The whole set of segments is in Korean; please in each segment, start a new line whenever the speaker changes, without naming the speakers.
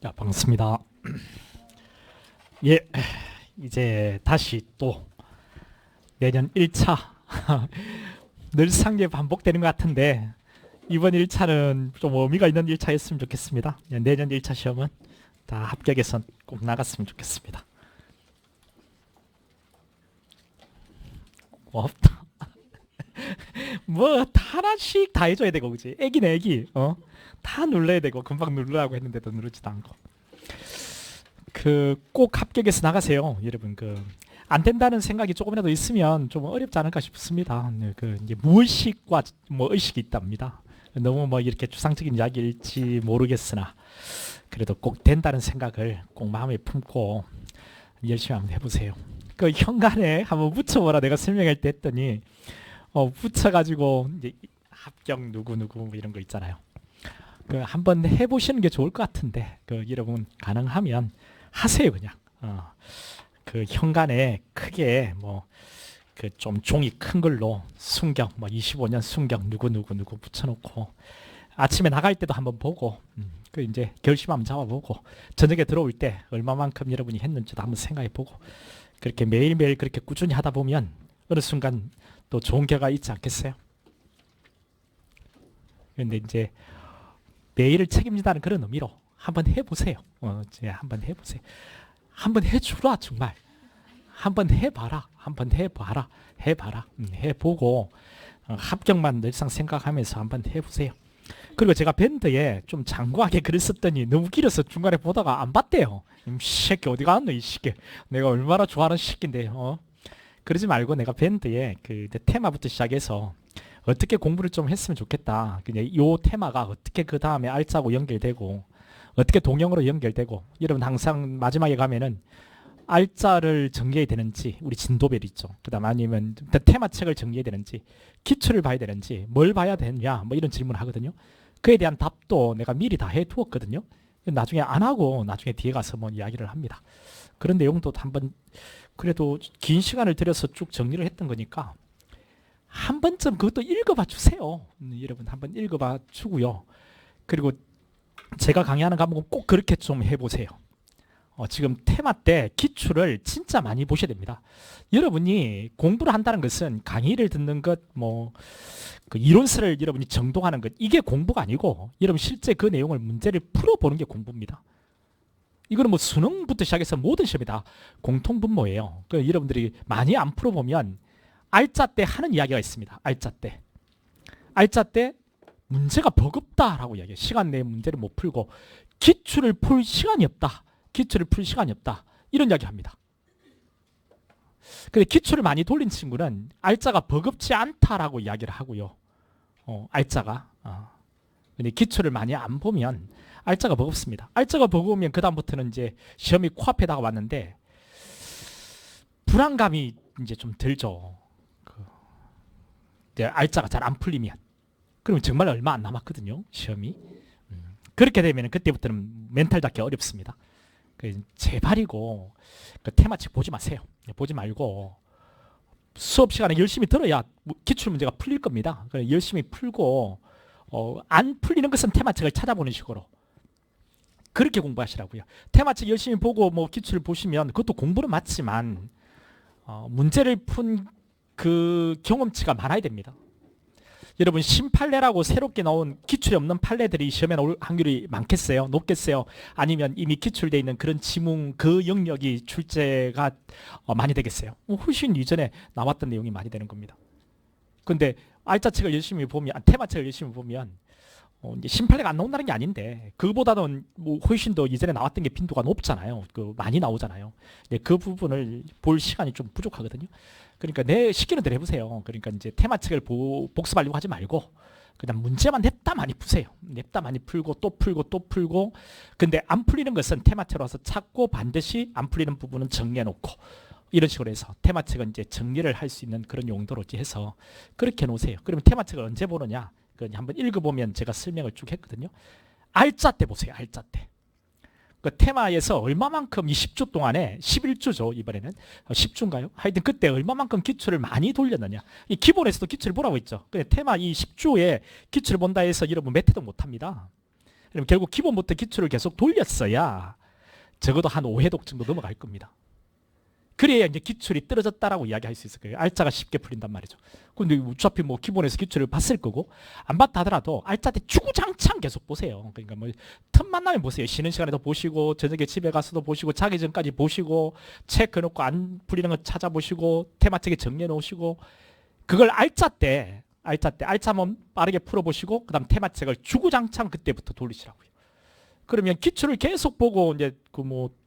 야, 반갑습니다. 예, 이제 다시 또 내년 1차 늘상 게 반복되는 것 같은데 이번 1차는 좀 의미가 있는 1차였으면 좋겠습니다. 내년 1차 시험은 다 합격해서 꼭 나갔으면 좋겠습니다. 고맙다. 뭐 하나씩 다 해줘야 되고 그지? 애기네 애기. 다 눌러야 되고 금방 누르라고 했는데도 누르지도 않고. 그 꼭 합격해서 나가세요, 여러분. 안 된다는 생각이 조금이라도 있으면 좀 어렵지 않을까 싶습니다. 네, 이제 무의식과 뭐 의식이 있답니다. 너무 뭐 이렇게 추상적인 이야기일지 모르겠으나 그래도 꼭 된다는 생각을 꼭 마음에 품고 열심히 한번 해보세요. 그 현관에 한번 붙여보라 내가 설명할 때 했더니 붙여가지고 이제 합격 누구 누구 뭐 이런 거 있잖아요. 한번 해보시는 게 좋을 것 같은데 여러분 가능하면 하세요 그냥. 그 현관에 크게 뭐 그 좀 종이 큰 걸로 순경 뭐 25년 순경 누구 누구 누구 붙여놓고 아침에 나갈 때도 한번 보고 그 이제 결심 한번 잡아보고 저녁에 들어올 때 얼마만큼 여러분이 했는지도 한번 생각해보고 그렇게 매일매일 그렇게 꾸준히 하다 보면 어느 순간 또 좋은 결과가 있지 않겠어요? 그런데 이제 내일을 책임진다는 그런 의미로 한번 해보세요. 이제 한번 해보세요. 한번 해주라 정말. 한번 해봐라. 한번 해봐라. 해봐라. 해보고 합격만 늘상 생각하면서 한번 해보세요. 그리고 제가 밴드에 좀 장구하게 글을 썼더니 너무 길어서 중간에 보다가 안 봤대요. 이 새끼 어디 갔노 이 새끼. 내가 얼마나 좋아하는 새끼인데. 그러지 말고 내가 밴드에 그 테마부터 시작해서 어떻게 공부를 좀 했으면 좋겠다. 그냥 요 테마가 어떻게 그 다음에 알짜고 연결되고 어떻게 동영으로 연결되고 여러분 항상 마지막에 가면은 알짜를 정리해야 되는지 우리 진도별 있죠. 그 다음 아니면 테마책을 정리해야 되는지 기출을 봐야 되는지 뭘 봐야 되냐 뭐 이런 질문을 하거든요. 그에 대한 답도 내가 미리 다 해두었거든요. 나중에 안 하고 나중에 뒤에 가서 뭐 이야기를 합니다. 그런 내용도 한번 그래도 긴 시간을 들여서 쭉 정리를 했던 거니까 한 번쯤 그것도 읽어봐 주세요. 여러분 한번 읽어봐 주고요. 그리고 제가 강의하는 과목은 꼭 그렇게 좀 해보세요. 지금 테마 때 기출을 진짜 많이 보셔야 됩니다. 여러분이 공부를 한다는 것은 강의를 듣는 것, 그 이론서를 여러분이 정독하는 것, 이게 공부가 아니고 여러분 실제 그 내용을 문제를 풀어보는 게 공부입니다. 이거는 뭐 수능부터 시작해서 모든 시험이 다 공통분모예요. 여러분들이 많이 안 풀어보면 알짜 때 하는 이야기가 있습니다. 알짜 때. 알짜 때 문제가 버겁다라고 이야기해요. 시간 내에 문제를 못 풀고 기출을 풀 시간이 없다. 기출을 풀 시간이 없다. 이런 이야기 합니다. 근데 기출을 많이 돌린 친구는 알짜가 버겁지 않다라고 이야기를 하고요. 알짜가. 근데 기출을 많이 안 보면 알짜가 버겁습니다. 알짜가 버거우면 그다음부터는 이제 시험이 코앞에 다가왔는데 불안감이 이제 좀 들죠. 알짜가 잘 안 풀리면. 그러면 정말 얼마 안 남았거든요. 시험이. 그렇게 되면 그때부터는 멘탈 잡기 어렵습니다. 제발이고 테마책 보지 마세요. 보지 말고 수업 시간에 열심히 들어야 기출 문제가 풀릴 겁니다. 열심히 풀고 안 풀리는 것은 테마책을 찾아보는 식으로 그렇게 공부하시라고요. 테마책 열심히 보고 뭐 기출을 보시면 그것도 공부는 맞지만 문제를 푼 그 경험치가 많아야 됩니다. 여러분 신판례라고 새롭게 나온 기출이 없는 판례들이 시험에 나올 확률이 많겠어요? 높겠어요? 아니면 이미 기출되어 있는 그런 지문 그 영역이 출제가 많이 되겠어요? 훨씬 이전에 나왔던 내용이 많이 되는 겁니다. 근데 알짜책을 열심히 보면 테마책을 열심히 보면 이제 신판례가 안 나온다는 게 아닌데 그보다는 뭐 훨씬 더 이전에 나왔던 게 빈도가 높잖아요. 많이 나오잖아요. 그 부분을 볼 시간이 좀 부족하거든요. 그러니까 내 시키는 대로 해보세요. 그러니까 이제 테마책을 복습하려고 하지 말고 그냥 문제만 냅다 많이 푸세요. 냅다 많이 풀고 또 풀고 또 풀고. 근데 안 풀리는 것은 테마책으로 와서 찾고 반드시 안 풀리는 부분은 정리해놓고 이런 식으로 해서 테마책은 이제 정리를 할 수 있는 그런 용도로 해서 그렇게 놓으세요. 그러면 테마책을 언제 보느냐? 한번 읽어보면 제가 설명을 쭉 했거든요. 알짜 때 보세요. 알짜 때. 그 테마에서 얼마만큼 이 10주 동안에 11주죠. 이번에는 10주인가요? 하여튼 그때 얼마만큼 기출을 많이 돌렸느냐. 이 기본에서도 기출을 보라고 했죠. 근데 테마 이 10주에 기출을 본다 해서 여러분 몇 회도 못합니다. 그럼 결국 기본부터 기출을 계속 돌렸어야 적어도 한 5회독 정도 넘어갈 겁니다. 그래야 이제 기출이 떨어졌다라고 이야기할 수 있을 거예요. 알짜가 쉽게 풀린단 말이죠. 근데 어차피 뭐 기본에서 기출을 봤을 거고 안 봤다 하더라도 알짜 때 주구장창 계속 보세요. 그러니까 뭐 틈만 나면 보세요. 쉬는 시간에도 보시고 저녁에 집에 가서도 보시고 자기 전까지 보시고 체크 놓고 안 풀리는 거 찾아보시고 테마책에 정리해 놓으시고 그걸 알짜만 빠르게 풀어보시고 그다음 테마책을 주구장창 그때부터 돌리시라고요. 그러면 기출을 계속 보고 이제 그 뭐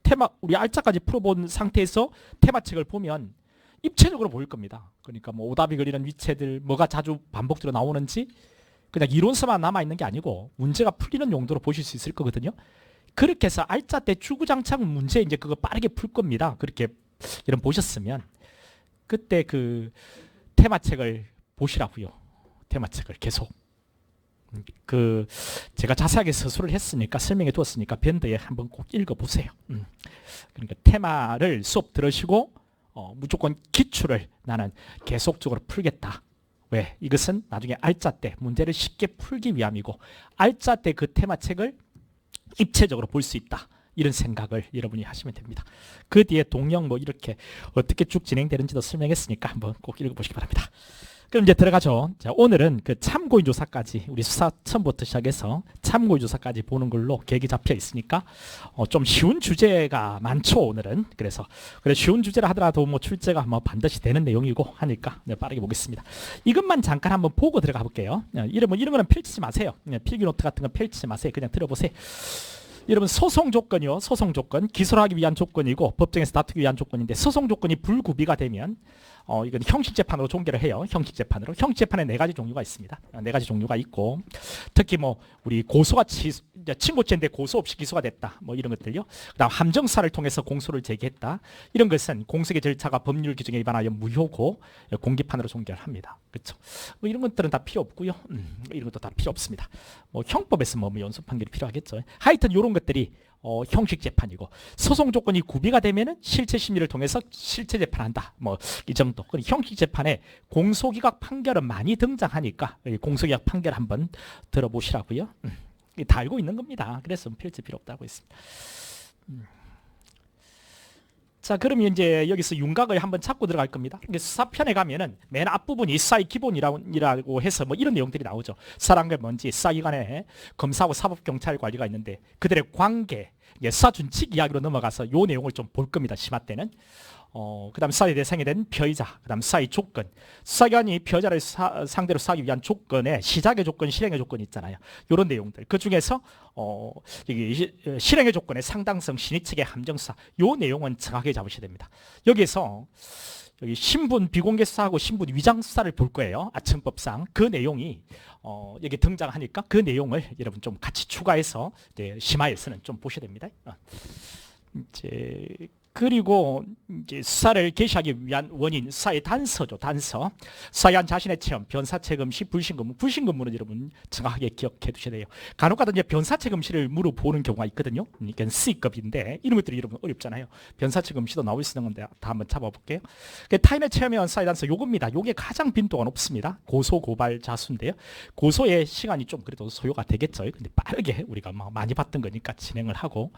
우리 알짜까지 풀어본 상태에서 테마책을 보면 입체적으로 보일 겁니다. 그러니까 뭐 오답이 그리는 위치들 뭐가 자주 반복적으로 나오는지 그냥 이론서만 남아 있는 게 아니고 문제가 풀리는 용도로 보실 수 있을 거거든요. 그렇게 해서 알짜 때 주구장창 문제 이제 그거 빠르게 풀 겁니다. 그렇게 이런 보셨으면 그때 그 테마책을 보시라고요. 테마책을 계속. 그 제가 자세하게 서술을 했으니까 설명해 두었으니까 밴드에 한번 꼭 읽어보세요. 그러니까 테마를 수업 들으시고 무조건 기출을 나는 계속적으로 풀겠다. 왜? 이것은 나중에 알짜 때 문제를 쉽게 풀기 위함이고 알짜 때 그 테마책을 입체적으로 볼 수 있다. 이런 생각을 여러분이 하시면 됩니다. 그 뒤에 동영 뭐 이렇게 어떻게 쭉 진행되는지도 설명했으니까 한번 꼭 읽어보시기 바랍니다. 그럼 이제 들어가죠. 자, 오늘은 그 참고인 조사까지 우리 수사 처음부터 시작해서 참고인 조사까지 보는 걸로 계획이 잡혀 있으니까 좀 쉬운 주제가 많죠 오늘은. 그래서 쉬운 주제라 하더라도 뭐 출제가 뭐 반드시 되는 내용이고 하니까 빠르게 보겠습니다. 이것만 잠깐 한번 보고 들어가 볼게요. 이런 거는 펼치지 마세요. 필기노트 같은 거 펼치지 마세요. 그냥 들어보세요. 여러분 소송 조건이요. 소송 조건 기소하기 위한 조건이고 법정에서 다투기 위한 조건인데 소송 조건이 불구비가 되면 이건 형식재판으로 종결을 해요. 형식재판으로. 형식재판에 4가지 종류가 있습니다. 4가지 종류가 있고 특히 뭐 우리 고소가 친고죄인데 고소 없이 기소가 됐다. 뭐 이런 것들요. 그다음 함정사를 통해서 공소를 제기했다. 이런 것은 공소의 절차가 법률 규정에 위반하여 무효고 공기판으로 종결합니다. 그렇죠? 뭐 이런 것들은 다 필요 없고요. 이런 것도 다 필요 없습니다. 뭐 형법에서 뭐 연속 판결이 필요하겠죠. 하여튼 이런 것들이 형식 재판이고 소송 조건이 구비가 되면은 실체 심리를 통해서 실체 재판한다. 뭐 이 정도. 형식 재판에 공소기각 판결은 많이 등장하니까 공소기각 판결 한번 들어보시라고요. 다 알고 있는 겁니다. 그래서 펼칠 필요 없다고 했습니다. 자, 그러면 이제 여기서 윤곽을 한번 찾고 들어갈 겁니다. 수사편에 가면은 맨 앞부분이 수사의 기본이라고 해서 뭐 이런 내용들이 나오죠. 수사란 게 뭔지, 수사기관에 검사하고 사법경찰 관리가 있는데 그들의 관계, 수사 준칙 이야기로 넘어가서 요 내용을 좀 볼 겁니다. 심화 때는. 그 다음 수사의 대상이 된 피의자, 그 다음 수사의 조건, 수사기관이 피의자를 상대로 수사하기 위한 조건에 시작의 조건, 실행의 조건이 있잖아요. 이런 내용들. 그 중에서 실행의 조건의 상당성, 신의측의 함정수사, 요 내용은 정확하게 잡으셔야 됩니다. 여기서 여기 신분 비공개 수사하고 신분 위장 수사를 볼 거예요. 아청법상 그 내용이 여기 등장하니까 그 내용을 여러분 좀 같이 추가해서 이제 심화에서는 좀 보셔야 됩니다. 이제 그리고 이제 수사를 개시하기 위한 원인, 수사의 단서죠. 단서. 수사에 한 자신의 체험, 변사책 음시, 불신근무. 불신근무는 여러분 정확하게 기억해 두셔야 돼요. 간혹가다 이제 변사책 음시를 물어보는 경우가 있거든요. 이게 C급인데 이런 것들이 여러분 어렵잖아요. 변사책 음시도 나올 수 있는 건데 다 한번 잡아볼게요. 타인의 체험에 의한 수사의 단서 요겁니다. 요게 가장 빈도가 높습니다. 고소, 고발, 자수인데요. 고소의 시간이 좀 그래도 소요가 되겠죠. 근데 빠르게 우리가 많이 봤던 거니까 진행을 하고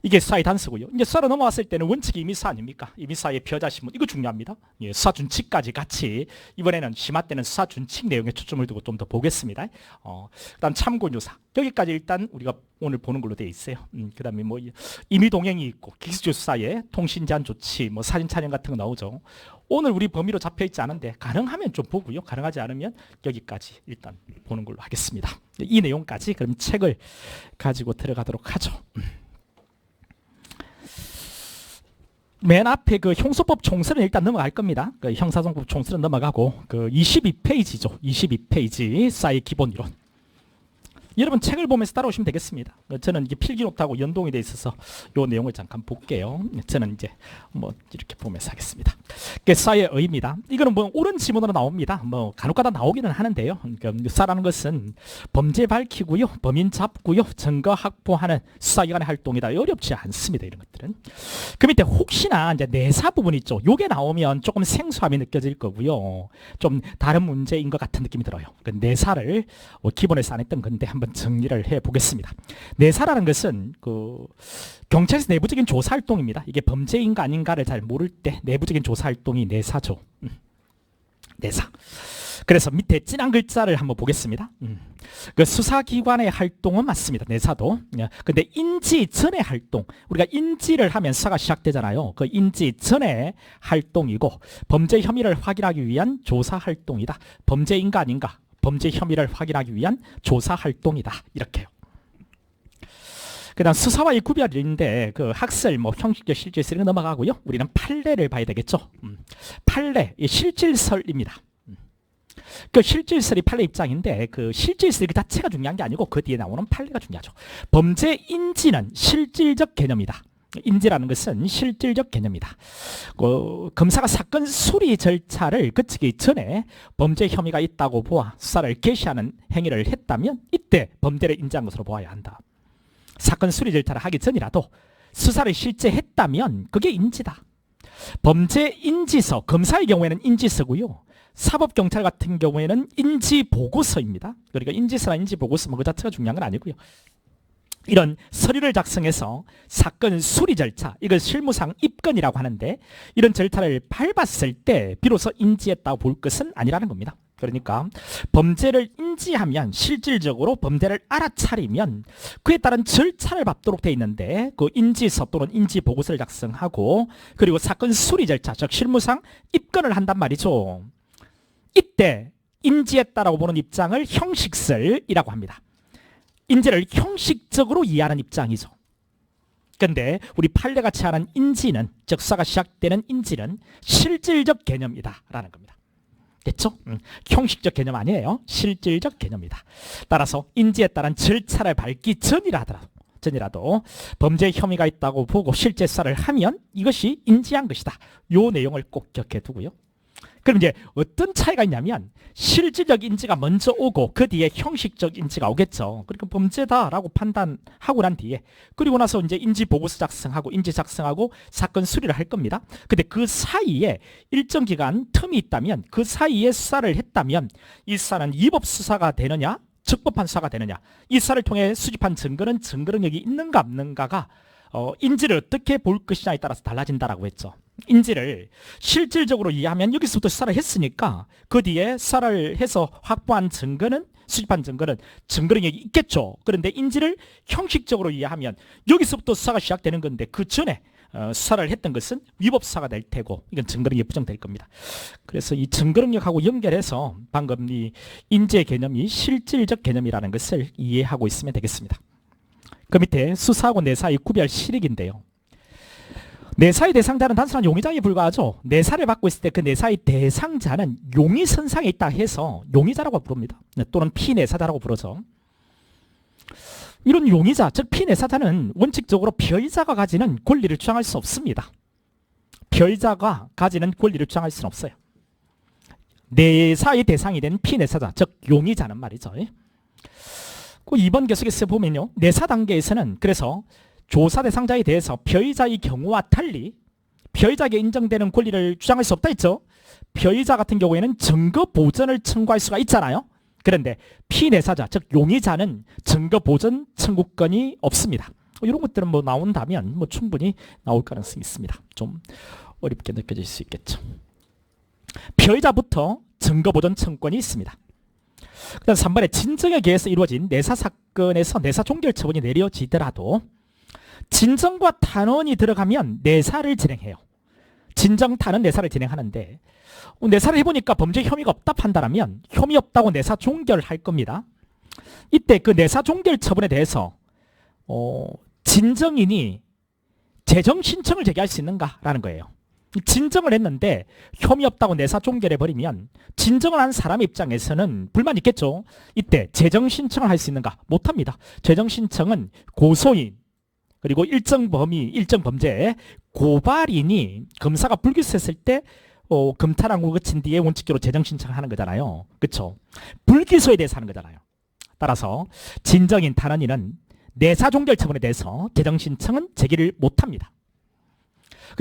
이게 수사의 단서고요. 이제 수사로 넘어왔을 때는 원칙이 임의수사 아닙니까? 임의수사의 피의자 신문 이거 중요합니다. 예, 수사 준칙까지 같이 이번에는 심화 때는 수사 준칙 내용에 초점을 두고 좀 더 보겠습니다. 그다음 참고인 조사 여기까지 일단 우리가 오늘 보는 걸로 되어 있어요. 그다음에 뭐 임의 동행이 있고 기수조 수사에 통신 제한 조치, 뭐 사진 촬영 같은 거 나오죠. 오늘 우리 범위로 잡혀 있지 않은데 가능하면 좀 보고요. 가능하지 않으면 여기까지 일단 보는 걸로 하겠습니다. 이 내용까지 그럼 책을 가지고 들어가도록 하죠. 맨 앞에 그 형소법 총설은 일단 넘어갈 겁니다. 그 형사소송법 총설은 넘어가고 그 22페이지죠. 22페이지 수사의 기본이론. 여러분 책을 보면서 따라오시면 되겠습니다. 저는 이게 필기노트하고 연동이 돼 있어서 이 내용을 잠깐 볼게요. 저는 이제 뭐 이렇게 보면서 하겠습니다. 수사의 의의입니다. 이거는 뭐 옳은 지문으로 나옵니다. 뭐 간혹가다 나오기는 하는데요. 그러니까 수사라는 것은 범죄 밝히고요, 범인 잡고요, 증거 확보하는 수사기관의 활동이다. 어렵지 않습니다. 이런 것들은. 그 밑에 혹시나 이제 내사 부분 있죠. 요게 나오면 조금 생소함이 느껴질 거고요. 좀 다른 문제인 것 같은 느낌이 들어요. 그 내사를 기본에서 안 했던 건데 한번 한번 정리를 해보겠습니다. 내사라는 것은 경찰에서 내부적인 조사 활동입니다. 이게 범죄인가 아닌가를 잘 모를 때 내부적인 조사 활동이 내사죠. 내사. 그래서 밑에 진한 글자를 한번 보겠습니다. 그 수사기관의 활동은 맞습니다. 내사도. 근데 인지 전의 활동, 우리가 인지를 하면 수사가 시작되잖아요. 그 인지 전의 활동이고 범죄 혐의를 확인하기 위한 조사 활동이다. 범죄인가 아닌가, 범죄 혐의를 확인하기 위한 조사 활동이다. 이렇게요. 그 다음 수사와의 구별인데 그 학설, 형식적 실질설 이런 거 넘어가고요. 우리는 판례를 봐야 되겠죠. 판례, 실질설입니다. 그 실질설이 판례 입장인데 그 실질설 그 자체가 중요한 게 아니고 그 뒤에 나오는 판례가 중요하죠. 범죄 인지는 실질적 개념이다. 인지라는 것은 실질적 개념이다. 검사가 사건 수리 절차를 거치기 전에 범죄 혐의가 있다고 보아 수사를 개시하는 행위를 했다면 이때 범죄를 인지한 것으로 보아야 한다. 사건 수리 절차를 하기 전이라도 수사를 실제 했다면 그게 인지다. 범죄 인지서, 검사의 경우에는 인지서고요. 사법경찰 같은 경우에는 인지보고서입니다. 그러니까 인지서나 인지보고서 그 자체가 중요한 건 아니고요. 이런 서류를 작성해서 사건 수리 절차, 이걸 실무상 입건이라고 하는데 이런 절차를 밟았을 때 비로소 인지했다고 볼 것은 아니라는 겁니다. 그러니까 범죄를 인지하면 실질적으로 범죄를 알아차리면 그에 따른 절차를 밟도록 되어 있는데 그 인지서 또는 인지보고서를 작성하고 그리고 사건 수리 절차, 즉 실무상 입건을 한단 말이죠. 이때 인지했다라고 보는 입장을 형식설이라고 합니다. 인지를 형식적으로 이해하는 입장이죠. 그런데 우리 판례가 취하는 인지는, 즉 수사가 시작되는 인지는 실질적 개념이다 라는 겁니다. 됐죠? 형식적 개념 아니에요. 실질적 개념이다. 따라서 인지에 따른 절차를 밟기 전이라도 범죄 혐의가 있다고 보고 실제 수사를 하면 이것이 인지한 것이다. 이 내용을 꼭 기억해 두고요. 그럼 이제 어떤 차이가 있냐면 실질적 인지가 먼저 오고 그 뒤에 형식적 인지가 오겠죠. 그러니까 범죄다라고 판단하고 난 뒤에 그리고 나서 이제 인지 보고서 작성하고 인지 작성하고 사건 수리를 할 겁니다. 근데 그 사이에 일정 기간 틈이 있다면 그 사이에 수사를 했다면 이 수사는 위법 수사가 되느냐 적법한 수사가 되느냐, 이 수사를 통해 수집한 증거는 증거 능력이 있는가 없는가가 인지를 어떻게 볼 것이냐에 따라서 달라진다라고 했죠. 인지를 실질적으로 이해하면 여기서부터 수사를 했으니까 그 뒤에 수사를 해서 확보한 증거는, 수집한 증거는 증거 능력이 있겠죠. 그런데 인지를 형식적으로 이해하면 여기서부터 수사가 시작되는 건데 그 전에 수사를 했던 것은 위법 수사가 될 테고 이건 증거 능력이 부정될 겁니다. 그래서 이 증거 능력하고 연결해서 방금 이 인지의 개념이 실질적 개념이라는 것을 이해하고 있으면 되겠습니다. 그 밑에 수사하고 내사의 구별 실익인데요. 내사의 대상자는 단순한 용의자에 불과하죠. 내사를 받고 있을 때 그 내사의 대상자는 용의선상에 있다 해서 용의자라고 부릅니다. 또는 피내사자라고 부르죠. 이런 용의자, 즉 피내사자는 원칙적으로 피의자가 가지는 권리를 주장할 수 없습니다. 피의자가 가지는 권리를 주장할 수는 없어요. 내사의 대상이 된 피내사자, 즉 용의자는 말이죠. 그 2번 계속해서 보면요. 내사 단계에서는 그래서 조사 대상자에 대해서 피의자의 경우와 달리 피의자에게 인정되는 권리를 주장할 수 없다 했죠. 피의자 같은 경우에는 증거 보전을 청구할 수가 있잖아요. 그런데 피내사자, 즉 용의자는 증거 보전 청구권이 없습니다. 이런 것들은 나온다면 충분히 나올 가능성이 있습니다. 좀 어렵게 느껴질 수 있겠죠. 피의자부터 증거 보전 청구권이 있습니다. 그다음 3번에 진정에 의해서 이루어진 내사 사건에서 내사 종결 처분이 내려지더라도 진정과 탄원이 들어가면 내사를 진행해요. 진정, 탄원, 내사를 진행하는데 내사를 해보니까 범죄 혐의가 없다 판단하면 혐의 없다고 내사 종결할 겁니다. 이때 그 내사 종결 처분에 대해서 진정인이 재정 신청을 제기할 수 있는가라는 거예요. 진정을 했는데 혐의 없다고 내사 종결해버리면 진정을 한 사람의 입장에서는 불만이 있겠죠. 이때 재정 신청을 할 수 있는가? 못합니다. 재정 신청은 고소인 그리고 일정 범위, 일정 범죄 고발인이 검사가 불기소했을 때 검찰항을 거친 뒤에 원칙적으로 재정 신청을 하는 거잖아요. 그렇죠? 불기소에 대해서 하는 거잖아요. 따라서 진정인, 탄원인은 내사 종결 처분에 대해서 재정 신청은 제기를 못합니다.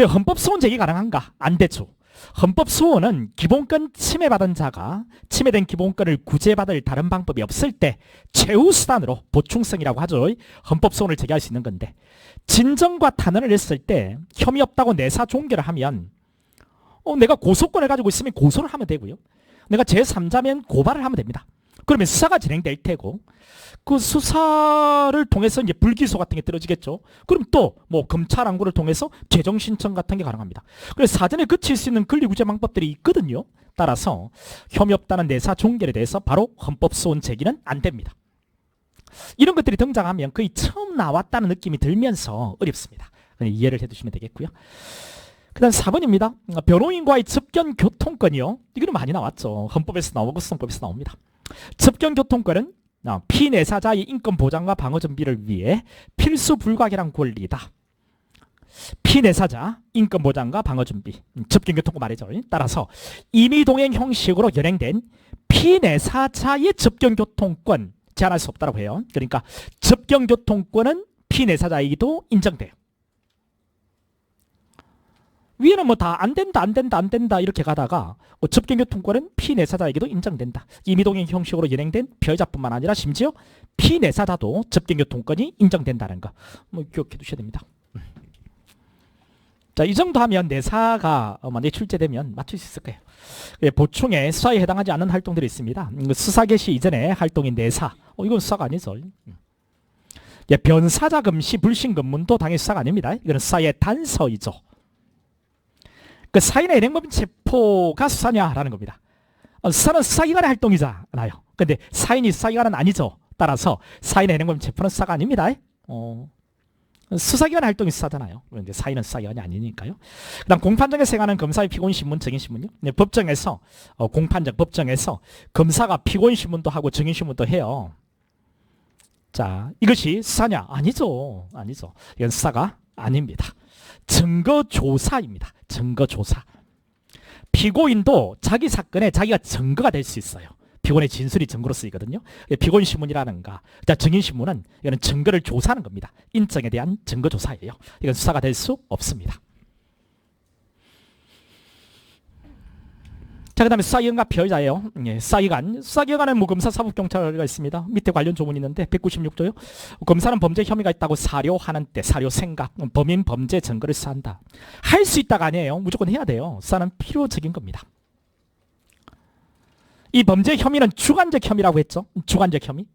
헌법 소원 제기 가능한가? 안 되죠. 헌법소원은 기본권 침해받은 자가 침해된 기본권을 구제받을 다른 방법이 없을 때 최우수단으로 보충성이라고 하죠. 헌법소원을 제기할 수 있는 건데, 진정과 탄원을 했을 때 혐의 없다고 내사 종결을 하면 내가 고소권을 가지고 있으면 고소를 하면 되고요. 내가 제3자면 고발을 하면 됩니다. 그러면 수사가 진행될 테고, 그 수사를 통해서 이제 불기소 같은 게 떨어지겠죠. 그럼 또 뭐 검찰 항고를 통해서 재정 신청 같은 게 가능합니다. 그래서 사전에 그칠 수 있는 권리구제 방법들이 있거든요. 따라서 혐의 없다는 내사 종결에 대해서 바로 헌법소원 제기는 안 됩니다. 이런 것들이 등장하면 거의 처음 나왔다는 느낌이 들면서 어렵습니다. 그냥 이해를 해두시면 되겠고요. 그 다음 4번입니다. 변호인과의 접견교통권이요. 이거는 많이 나왔죠. 헌법에서 나오고 수성법에서 나옵니다. 접견교통권은 피내사자의 인권 보장과 방어 준비를 위해 필수 불가결한 권리다. 피내사자 인권 보장과 방어 준비, 접견교통권 말이죠. 따라서 임의동행 형식으로 연행된 피내사자의 접견교통권 제한할 수 없다고 해요. 그러니까 접견교통권은 피내사자에게도 인정돼요. 위에는 뭐 다 안 된다 이렇게 가다가 접견교통권은 피내사자에게도 인정된다. 임의동행 형식으로 연행된 피해자뿐만 아니라 심지어 피내사자도 접견교통권이 인정된다는 거 기억해 두셔야 됩니다. 자, 이 정도 하면 내사가 만약에 출제되면 맞출 수 있을 거예요. 보충에 수사에 해당하지 않는 활동들이 있습니다. 수사 개시 이전의 활동인 내사, 이건 수사가 아니죠. 변사자 금시 불신 검문도 당연히 수사가 아닙니다. 이거는 수사의 단서이죠. 그 사인의 현행범인 체포가 수사냐라는 겁니다. 수사는 수사기관의 활동이잖아요. 근데 사인이 수사기관은 아니죠. 따라서 사인의 현행범인 체포는 수사가 아닙니다. 수사기관의 활동이 수사잖아요. 그런데 사인은 수사기관이 아니니까요. 그 다음 공판정에서 행하는 검사의 피고인신문, 증인신문요. 법정에서 공판정 법정에서 검사가 피고인신문도 하고 증인신문도 해요. 자, 이것이 수사냐? 아니죠. 아니죠. 이건 수사가 아닙니다. 증거조사입니다. 증거조사. 피고인도 자기 사건에 자기가 증거가 될 수 있어요. 피고인의 진술이 증거로 쓰이거든요. 피고인신문이라는가 증인신문은 이거는 증거를 조사하는 겁니다. 인정에 대한 증거조사예요. 이건 수사가 될 수 없습니다. 자, 그 다음에 수사기관과 피의자예요. 수사기관. 수사기관은 뭐 검사, 사법, 경찰가 있습니다. 밑에 관련 조문이 있는데 196조요. 검사는 범죄 혐의가 있다고 사료하는 때, 사료 생각, 범인 범죄 증거를 수사한다. 할 수 있다가 아니에요. 무조건 해야 돼요. 수사는 필요적인 겁니다. 이 범죄 혐의는 주관적 혐의라고 했죠. 주관적 혐의.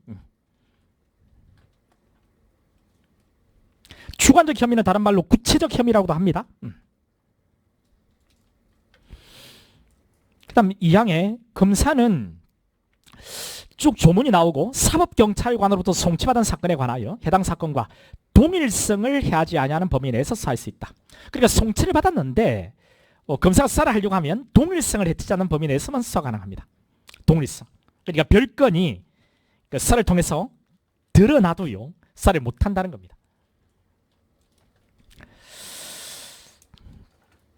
주관적 혐의는 다른 말로 구체적 혐의라고도 합니다. 그 다음 2항에 검사는 쭉 조문이 나오고 사법경찰관으로부터 송치받은 사건에 관하여 해당 사건과 동일성을 해하지 아니하는 범위 내에서 수사할 수 있다. 그러니까 송치를 받았는데 검사가 수사를 하려고 하면 동일성을 해치지 않는 범위 내에서만 수사 가능합니다. 동일성. 그러니까 별건이 수사를 통해서 드러나도요 수사를 못한다는 겁니다.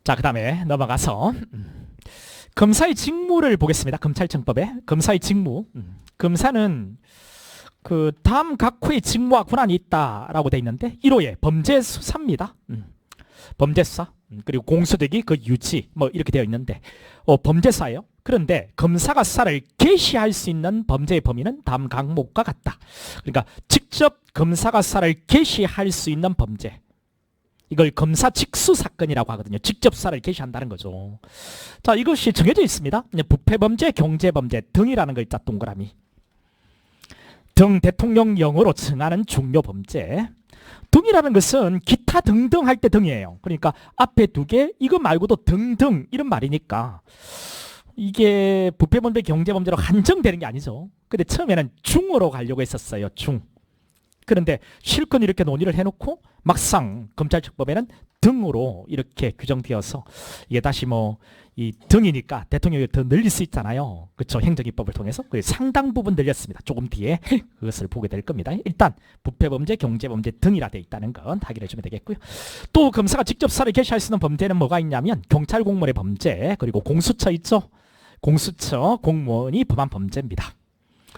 자, 그 다음에 넘어가서 검사의 직무를 보겠습니다. 검찰청법에 검사의 직무. 검사는 그 다음 각 호의 직무와 권한이 있다라고 돼 있는데 1호에 범죄 수사입니다. 범죄 수사. 그리고 공소되기 그 유지 뭐 이렇게 되어 있는데 범죄 수사예요. 그런데 검사가 수사를 개시할 수 있는 범죄의 범위는 다음 항목과 같다. 그러니까 직접 검사가 수사를 개시할 수 있는 범죄. 이걸 검사 직수 사건이라고 하거든요. 직접 수사를 개시한다는 거죠. 자, 이것이 정해져 있습니다. 부패범죄, 경제범죄 등이라는 글자 동그라미. 등 대통령령으로 정하는 중요범죄. 등이라는 것은 기타 등등 할 때 등이에요. 그러니까 앞에 두 개, 이거 말고도 등등 이런 말이니까 이게 부패범죄, 경제범죄로 한정되는 게 아니죠. 근데 처음에는 중으로 가려고 했었어요. 중. 그런데 실컷 이렇게 논의를 해놓고 막상 검찰청법에는 등으로 이렇게 규정되어서 이게 다시 뭐 이 등이니까 대통령이 더 늘릴 수 있잖아요. 그렇죠. 행정입법을 통해서 상당 부분 늘렸습니다. 조금 뒤에 그것을 보게 될 겁니다. 일단 부패범죄, 경제범죄 등이라 돼 있다는 건 확인해 주면 되겠고요. 또 검사가 직접 수사를 개시할 수 있는 범죄는 뭐가 있냐면 경찰 공무원의 범죄, 그리고 공수처 있죠. 공수처 공무원이 범한 범죄입니다.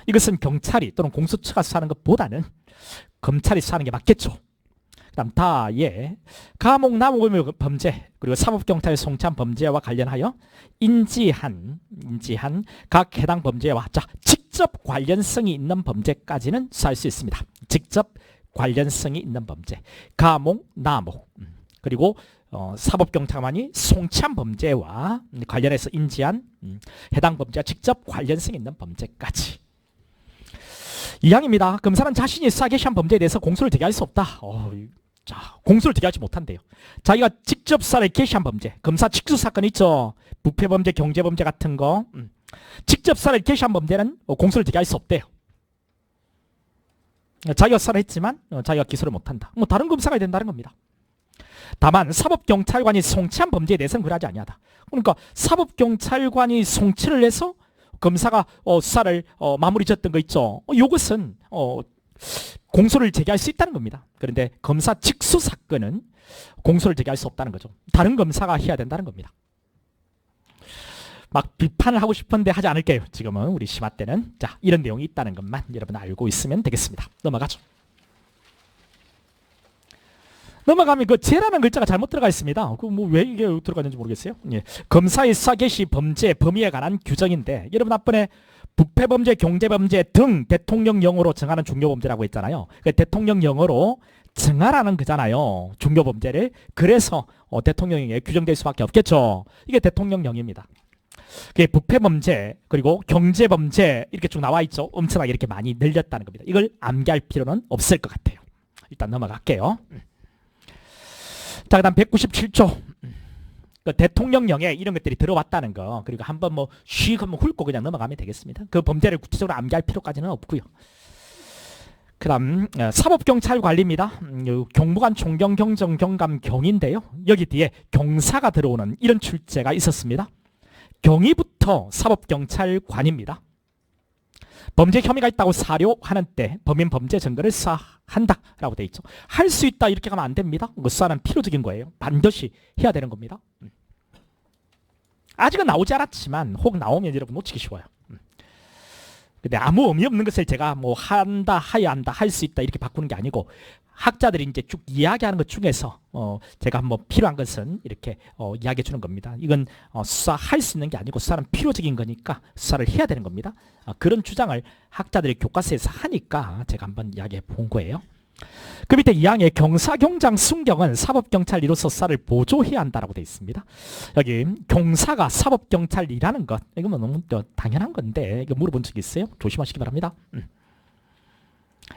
이것은 경찰이 또는 공수처가 수사하는 것보다는 검찰이 수사하는 게 맞겠죠. 그다음 다예 가목 남목 범죄 그리고 사법경찰 송치한 범죄와 관련하여 인지한 각 해당 범죄와 자 직접 관련성이 있는 범죄까지는 수사할 수 있습니다. 직접 관련성이 있는 범죄 가목 남목 그리고 사법경찰관이 송치한 범죄와 관련해서 인지한 해당 범죄와 직접 관련성 있는 범죄까지. 2항입니다. 검사는 자신이 수사 개시한 범죄에 대해서 공소를 제기할 수 없다. 자, 공소를 제기하지 못한대요. 자기가 직접 수사를 개시한 범죄, 검사 직수 사건 있죠. 부패범죄, 경제범죄 같은 거. 직접 수사를 개시한 범죄는 공소를 제기할 수 없대요. 자기가 수사를 했지만 자기가 기소를 못한다. 뭐 다른 검사가 된다는 겁니다. 다만 사법경찰관이 송치한 범죄에 대해서는 그러지 아니하다. 그러니까 사법경찰관이 송치를 해서 검사가 수사를 마무리 지었던 거 있죠. 이것은 공소를 제기할 수 있다는 겁니다. 그런데 검사 직수 사건은 공소를 제기할 수 없다는 거죠. 다른 검사가 해야 된다는 겁니다. 막 비판을 하고 싶은데 하지 않을게요. 지금은 우리 심화 때는 자 이런 내용이 있다는 것만 여러분 알고 있으면 되겠습니다. 넘어가죠. 넘어가면 그 죄라는 글자가 잘못 들어가 있습니다. 그 뭐 왜 이게 들어가는지 모르겠어요. 예. 검사의 수사 개시 범죄 범위에 관한 규정인데 여러분 앞번에 부패범죄, 경제범죄 등 대통령령으로 정하는 중요범죄라고 했잖아요. 그 대통령령으로 정하라는 거잖아요. 중요범죄를. 그래서 대통령령에 규정될 수밖에 없겠죠. 이게 대통령령입니다. 그게 부패범죄 그리고 경제범죄 이렇게 쭉 나와 있죠. 엄청나게 이렇게 많이 늘렸다는 겁니다. 이걸 암기할 필요는 없을 것 같아요. 일단 넘어갈게요. 자, 그 다음 197조. 그 대통령령에 이런 것들이 들어왔다는 거. 그리고 한번 뭐 쉬익 한번 훑고 그냥 넘어가면 되겠습니다. 그 범죄를 구체적으로 암기할 필요까지는 없고요. 그 다음 사법경찰관리입니다. 경무관 총경 경정 경감 경인데요. 여기 뒤에 경사가 들어오는 이런 출제가 있었습니다. 경위부터 사법경찰관입니다. 범죄 혐의가 있다고 사료하는 때 범인 범죄 증거를 수사한다 라고 되어 있죠. 할 수 있다 이렇게 가면 안 됩니다. 수사는 필요적인 거예요. 반드시 해야 되는 겁니다. 아직은 나오지 않았지만 혹 나오면 여러분 놓치기 쉬워요. 근데 아무 의미 없는 것을 제가 뭐 한다, 하야 한다, 할 수 있다 이렇게 바꾸는 게 아니고 학자들이 이제 쭉 이야기하는 것 중에서 제가 한번 필요한 것은 이렇게 이야기해 주는 겁니다. 이건 수사할 수 있는 게 아니고 수사는 필요적인 거니까 수사를 해야 되는 겁니다. 그런 주장을 학자들이 교과서에서 하니까 제가 한번 이야기해 본 거예요. 그 밑에 2항에 경사경장 순경은 사법경찰리로서 수사를 보조해야 한다라고 되어 있습니다. 여기 경사가 사법경찰이라는 것 이건 너무 당연한 건데 이거 물어본 적 있어요? 조심하시기 바랍니다.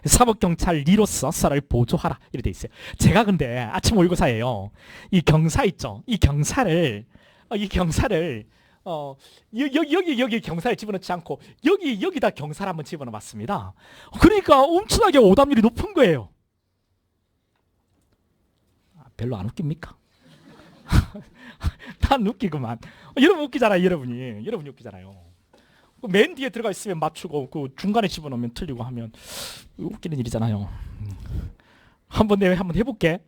사법경찰리로서 수사를 보조하라 이렇게 돼 있어요. 제가 근데 아침 모의고사예요. 이 경사 있죠. 이 경사를 여기 경사를 집어넣지 않고 여기다 경사를 한번 집어넣어봤습니다. 그러니까 엄청나게 오답률이 높은 거예요. 별로 안 웃깁니까? 난 웃기구만. 여러분 웃기잖아요. 여러분이 웃기잖아요. 맨 뒤에 들어가 있으면 맞추고 그 중간에 집어넣으면 틀리고 하면 웃기는 일이잖아요. 한번 해볼게.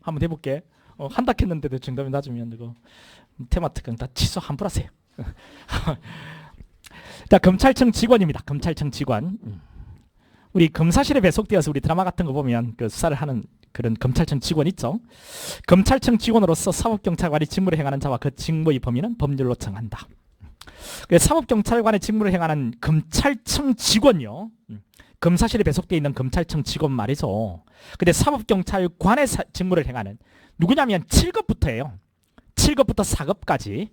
한다 했는데도 정답이 낮으면 이거 테마특강 다 취소 함부로 하세요. 자, 검찰청 직원입니다. 검찰청 직원. 우리 검사실에 배속되어서 우리 드라마 같은 거 보면 그 수사를 하는 그런 검찰청 직원 있죠. 검찰청 직원으로서 사법경찰관이 직무를 행하는 자와 그 직무의 범위는 법률로 정한다. 사법경찰관의 직무를 행하는 검찰청 직원이요. 검사실에 배속되어 있는 검찰청 직원 말이죠. 근데 사법경찰관의 직무를 행하는 누구냐면 7급부터예요. 7급부터 4급까지.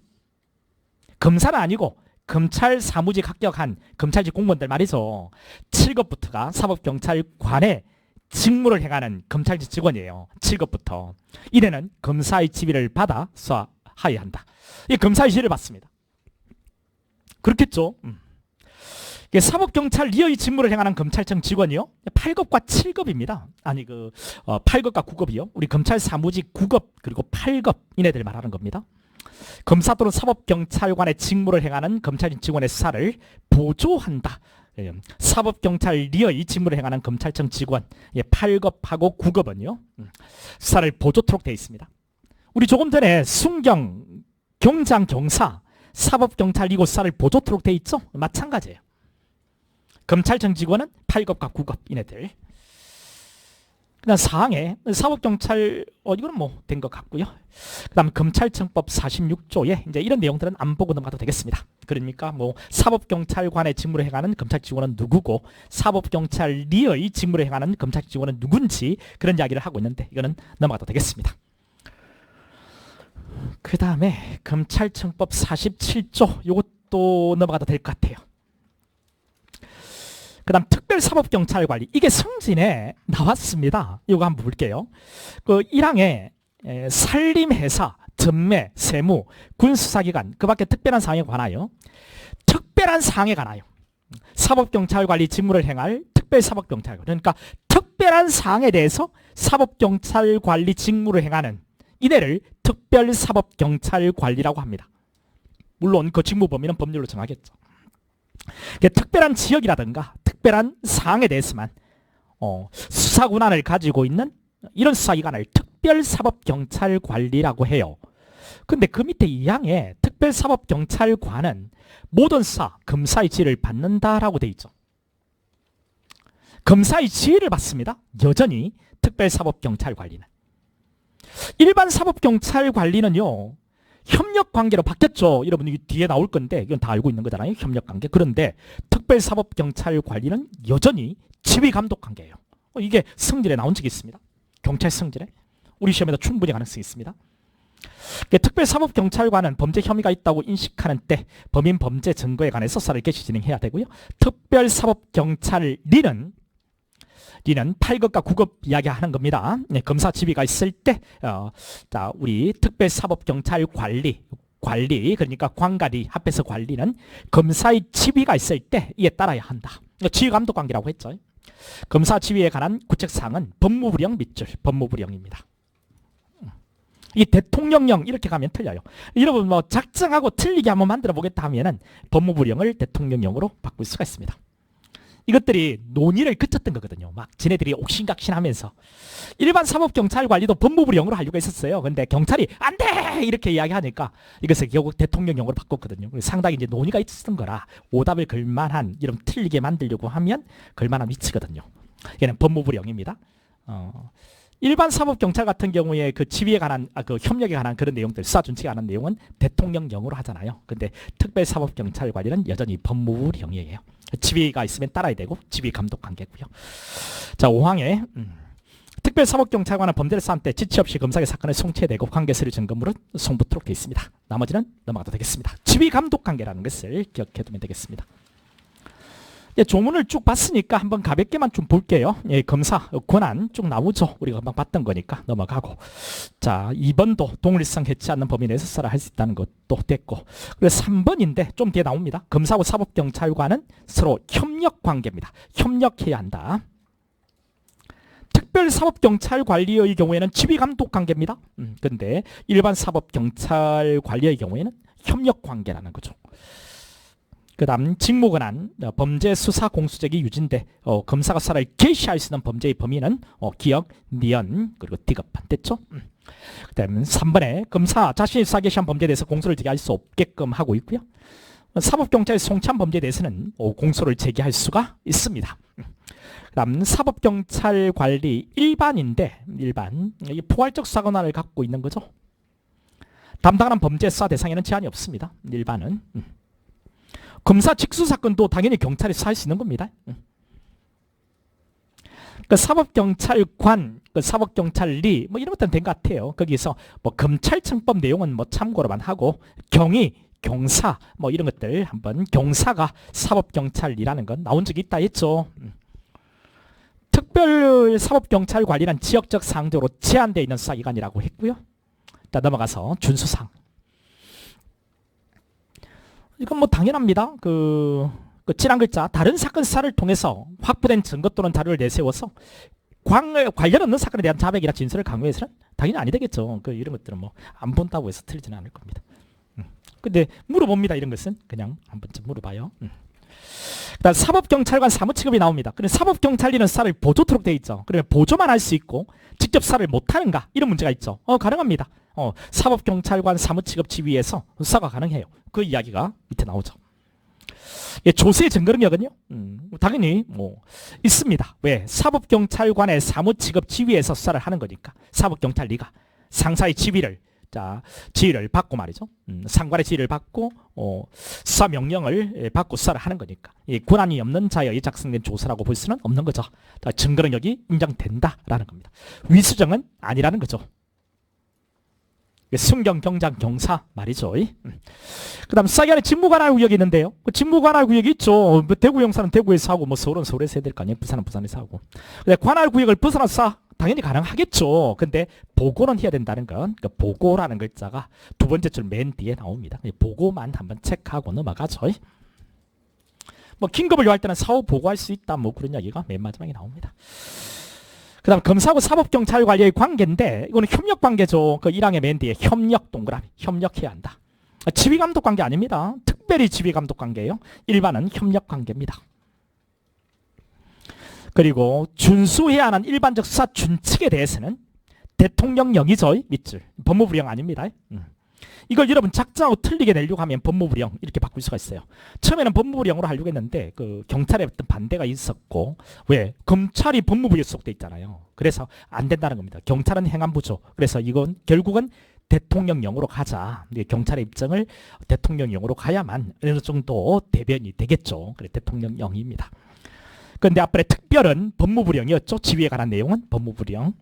검사는 아니고 검찰 사무직 합격한 검찰직 공무원들 말이죠. 7급부터가 사법경찰관의 직무를 행하는 검찰직 직원이에요. 7급부터. 이래는 검사의 지휘를 받아 수사하여야 한다. 이 검사의 지휘를 받습니다. 그렇겠죠. 사법경찰 리어의 직무를 행하는 검찰청 직원이요. 8급과 7급입니다. 아니 8급과 9급이요. 우리 검찰 사무직 9급 그리고 8급 이네들 말하는 겁니다. 검사 또는 사법경찰관의 직무를 행하는 검찰인 직원의 수사를 보조한다. 사법경찰 리어의 직무를 행하는 검찰청 직원 8급하고 9급은요. 수사를 보조토록 되어 있습니다. 우리 조금 전에 순경, 경장, 경사 사법경찰이고 수사를 보조토록 되어 있죠? 마찬가지예요. 검찰청 직원은 8급과 9급 이네들. 그다음 사항에 사법경찰 이거는 뭐 된 것 같고요. 그다음 검찰청법 46조에 이제 이런 내용들은 안 보고 넘어가도 되겠습니다. 그러니까 뭐 사법경찰관의 직무를 행하는 검찰 직원은 누구고 사법경찰리의 직무를 행하는 검찰 직원은 누군지 그런 이야기를 하고 있는데 이거는 넘어가도 되겠습니다. 그 다음에 검찰청법 47조 이것도 넘어가도 될 것 같아요. 그 다음 특별사법경찰관리 이게 성진에 나왔습니다. 이거 한번 볼게요. 그 1항에 산림회사, 전매, 세무, 군수사기관 그 밖에 특별한 사항에 관하여 특별한 사항에 관하여 사법경찰관리 직무를 행할 특별사법경찰관 그러니까 특별한 사항에 대해서 사법경찰관리 직무를 행하는 이래를 특별사법경찰관리라고 합니다. 물론 그 직무 범위는 법률로 정하겠죠. 특별한 지역이라든가 특별한 사항에 대해서만 수사 권한을 가지고 있는 이런 수사기관을 특별사법경찰관리라고 해요. 근데 그 밑에 2항에 특별사법경찰관은 모든 수사, 검사의 지휘를 받는다라고 돼 있죠. 검사의 지휘를 받습니다. 여전히 특별사법경찰관리는. 일반 사법경찰관리는요. 협력관계로 바뀌었죠. 여러분 뒤에 나올 건데 이건 다 알고 있는 거잖아요. 협력관계. 그런데 특별사법경찰관리는 여전히 지휘감독관계예요. 이게 성질에 나온 적이 있습니다. 경찰 성질에. 우리 시험에도 충분히 가능성이 있습니다. 특별사법경찰관은 범죄 혐의가 있다고 인식하는 때 범인 범죄 증거에 관해서 수사를 개시 진행해야 되고요. 특별사법경찰리는 8급과 9급 이야기하는 겁니다. 검사 지휘가 있을 때 우리 특별사법경찰관리 그러니까 관관리 합해서 관리는 검사의 지휘가 있을 때 이에 따라야 한다. 지휘감독관계라고 했죠. 검사 지휘에 관한 구책사항은 법무부령 밑줄 법무부령입니다. 이 대통령령 이렇게 가면 틀려요. 여러분 뭐 작정하고 틀리게 한번 만들어 보겠다 하면은 법무부령을 대통령령으로 바꿀 수가 있습니다. 이것들이 논의를 그쳤던 거거든요. 막 지네들이 옥신각신하면서 일반 사법경찰관리도 법무부령으로 하려고 했었어요. 근데 경찰이 안 돼! 이렇게 이야기하니까 이것을 결국 대통령령으로 바꿨거든요. 상당히 이제 논의가 있었던 거라 오답을 걸만한 이런 틀리게 만들려고 하면 걸만한 위치거든요. 얘는 법무부령입니다. 일반 사법경찰 같은 경우에 그 지휘에 관한 그 협력에 관한 그런 내용들 수사 준칙에 관한 내용은 대통령령으로 하잖아요. 근데 특별사법경찰관리는 여전히 법무부령이에요. 지휘가 있으면 따라야 되고 지휘 감독 관계고요. 자 5항에 특별사법경찰관은 범죄를 사한 때 지체 없이 검사의 사건을 송치되고 관계서류 점검으로 송부토록 되어 있습니다. 나머지는 넘어가도 되겠습니다. 지휘 감독 관계라는 것을 기억해두면 되겠습니다. 조문을 쭉 봤으니까 한번 가볍게만 좀 볼게요. 검사 권한 쭉 나오죠. 우리가 금방 봤던 거니까 넘어가고. 자 2번도 동일성 해치 않는 범위 내에서 수사를 할 수 있다는 것도 됐고. 그리고 3번인데 좀 뒤에 나옵니다. 검사하고 사법경찰관은 서로 협력관계입니다. 협력해야 한다. 특별사법경찰관리의 경우에는 지휘감독관계입니다. 근데 일반 사법경찰관리의 경우에는 협력관계라는 거죠. 그 다음 직무권한 범죄 수사 공수적이 유지인데 검사가 수사를 개시할 수 있는 범죄의 범위는 기억, 니언 그리고 디급판 됐죠? 그 다음 3번에 검사 자신이 수사 개시한 범죄에 대해서 공소를 제기할 수 없게끔 하고 있고요. 사법경찰이 송치한 범죄에 대해서는 공소를 제기할 수가 있습니다. 그 다음 사법경찰관리 일반인데 일반 포괄적 수사 권한을 갖고 있는 거죠. 담당하는 범죄 수사 대상에는 제한이 없습니다. 일반은. 검사 직수 사건도 당연히 경찰이 수사할 수 있는 겁니다. 그 사법경찰관, 그 사법경찰리 뭐 이런 것들은 된 것 같아요. 거기서 뭐 검찰청법 내용은 뭐 참고로만 하고 경위, 경사 뭐 이런 것들 한번 경사가 사법경찰이라는 건 나온 적이 있다 했죠. 특별사법경찰관리란 지역적 사항적으로 제한되어 있는 수사기관이라고 했고요. 자 넘어가서 준수사항. 이건 뭐 당연합니다. 그 칠한 글자 다른 사건 수사를 통해서 확보된 증거 또는 자료를 내세워서 관련 없는 사건에 대한 자백이나 진술을 강요해서는 당연히 아니 되겠죠. 이런 것들은 뭐 안 본다고 해서 틀리지는 않을 겁니다. 근데 물어봅니다. 이런 것은 그냥 한 번쯤 물어봐요. 그다음 사법경찰관 사무취급이 나옵니다. 근데 사법경찰리는 수사를 보조토록 되어 있죠. 그러면 보조만 할 수 있고 직접 수사를 못하는가 이런 문제가 있죠. 가능합니다. 사법경찰관 사무취급 지휘에서 수사가 가능해요. 그 이야기가 밑에 나오죠. 예, 조세 증거능력은요, 당연히 뭐 있습니다. 왜? 사법경찰관의 사무직업 지위에서 수사를 하는 거니까. 사법경찰리가 상사의 지위를 받고 말이죠. 상관의 지위를 받고 수사 명령을 받고 수사를 하는 거니까. 이 권한이 없는 자에 의해 작성된 조서라고 볼 수는 없는 거죠. 증거능력이 인정된다라는 겁니다. 위수정은 아니라는 거죠. 순경, 경장, 경사 말이죠. 그 다음 수사기관에 직무관할 구역이 있는데요. 직무관할 구역이 있죠. 대구 형사는 대구에서 하고, 서울은 서울에서 해야 될 거 아니에요. 부산은 부산에서 하고. 근데 관할 구역을 벗어나서 당연히 가능하겠죠. 근데 보고는 해야 된다는 건, 그 보고라는 글자가 두 번째 줄 맨 뒤에 나옵니다. 보고만 한번 체크하고 넘어가죠. 긴급을 요할 때는 사후 보고할 수 있다. 그런 이야기가 맨 마지막에 나옵니다. 그 다음 검사하고 사법경찰관리의 관계인데, 이거는 협력관계죠. 그 1항의 맨 뒤에 협력 동그라미, 협력해야 한다. 지휘감독관계 아닙니다. 특별히 지휘감독관계예요. 일반은 협력관계입니다. 그리고 준수해야 하는 일반적 수사 준칙에 대해서는 대통령령이죠. 밑줄. 법무부령 아닙니다. 이걸 여러분 작정하고 틀리게 내려고 하면 법무부령 이렇게 바꿀 수가 있어요. 처음에는 법무부령으로 하려고 했는데 그 경찰에 어떤 반대가 있었고, 왜? 검찰이 법무부에 속돼 있잖아요. 그래서 안 된다는 겁니다. 경찰은 행안부죠. 그래서 이건 결국은 대통령령으로 가자. 경찰의 입장을 대통령령으로 가야만 어느 정도 대변이 되겠죠. 그래 대통령령입니다. 그런데 앞으로 특별은 법무부령이었죠. 지휘에 관한 내용은 법무부령.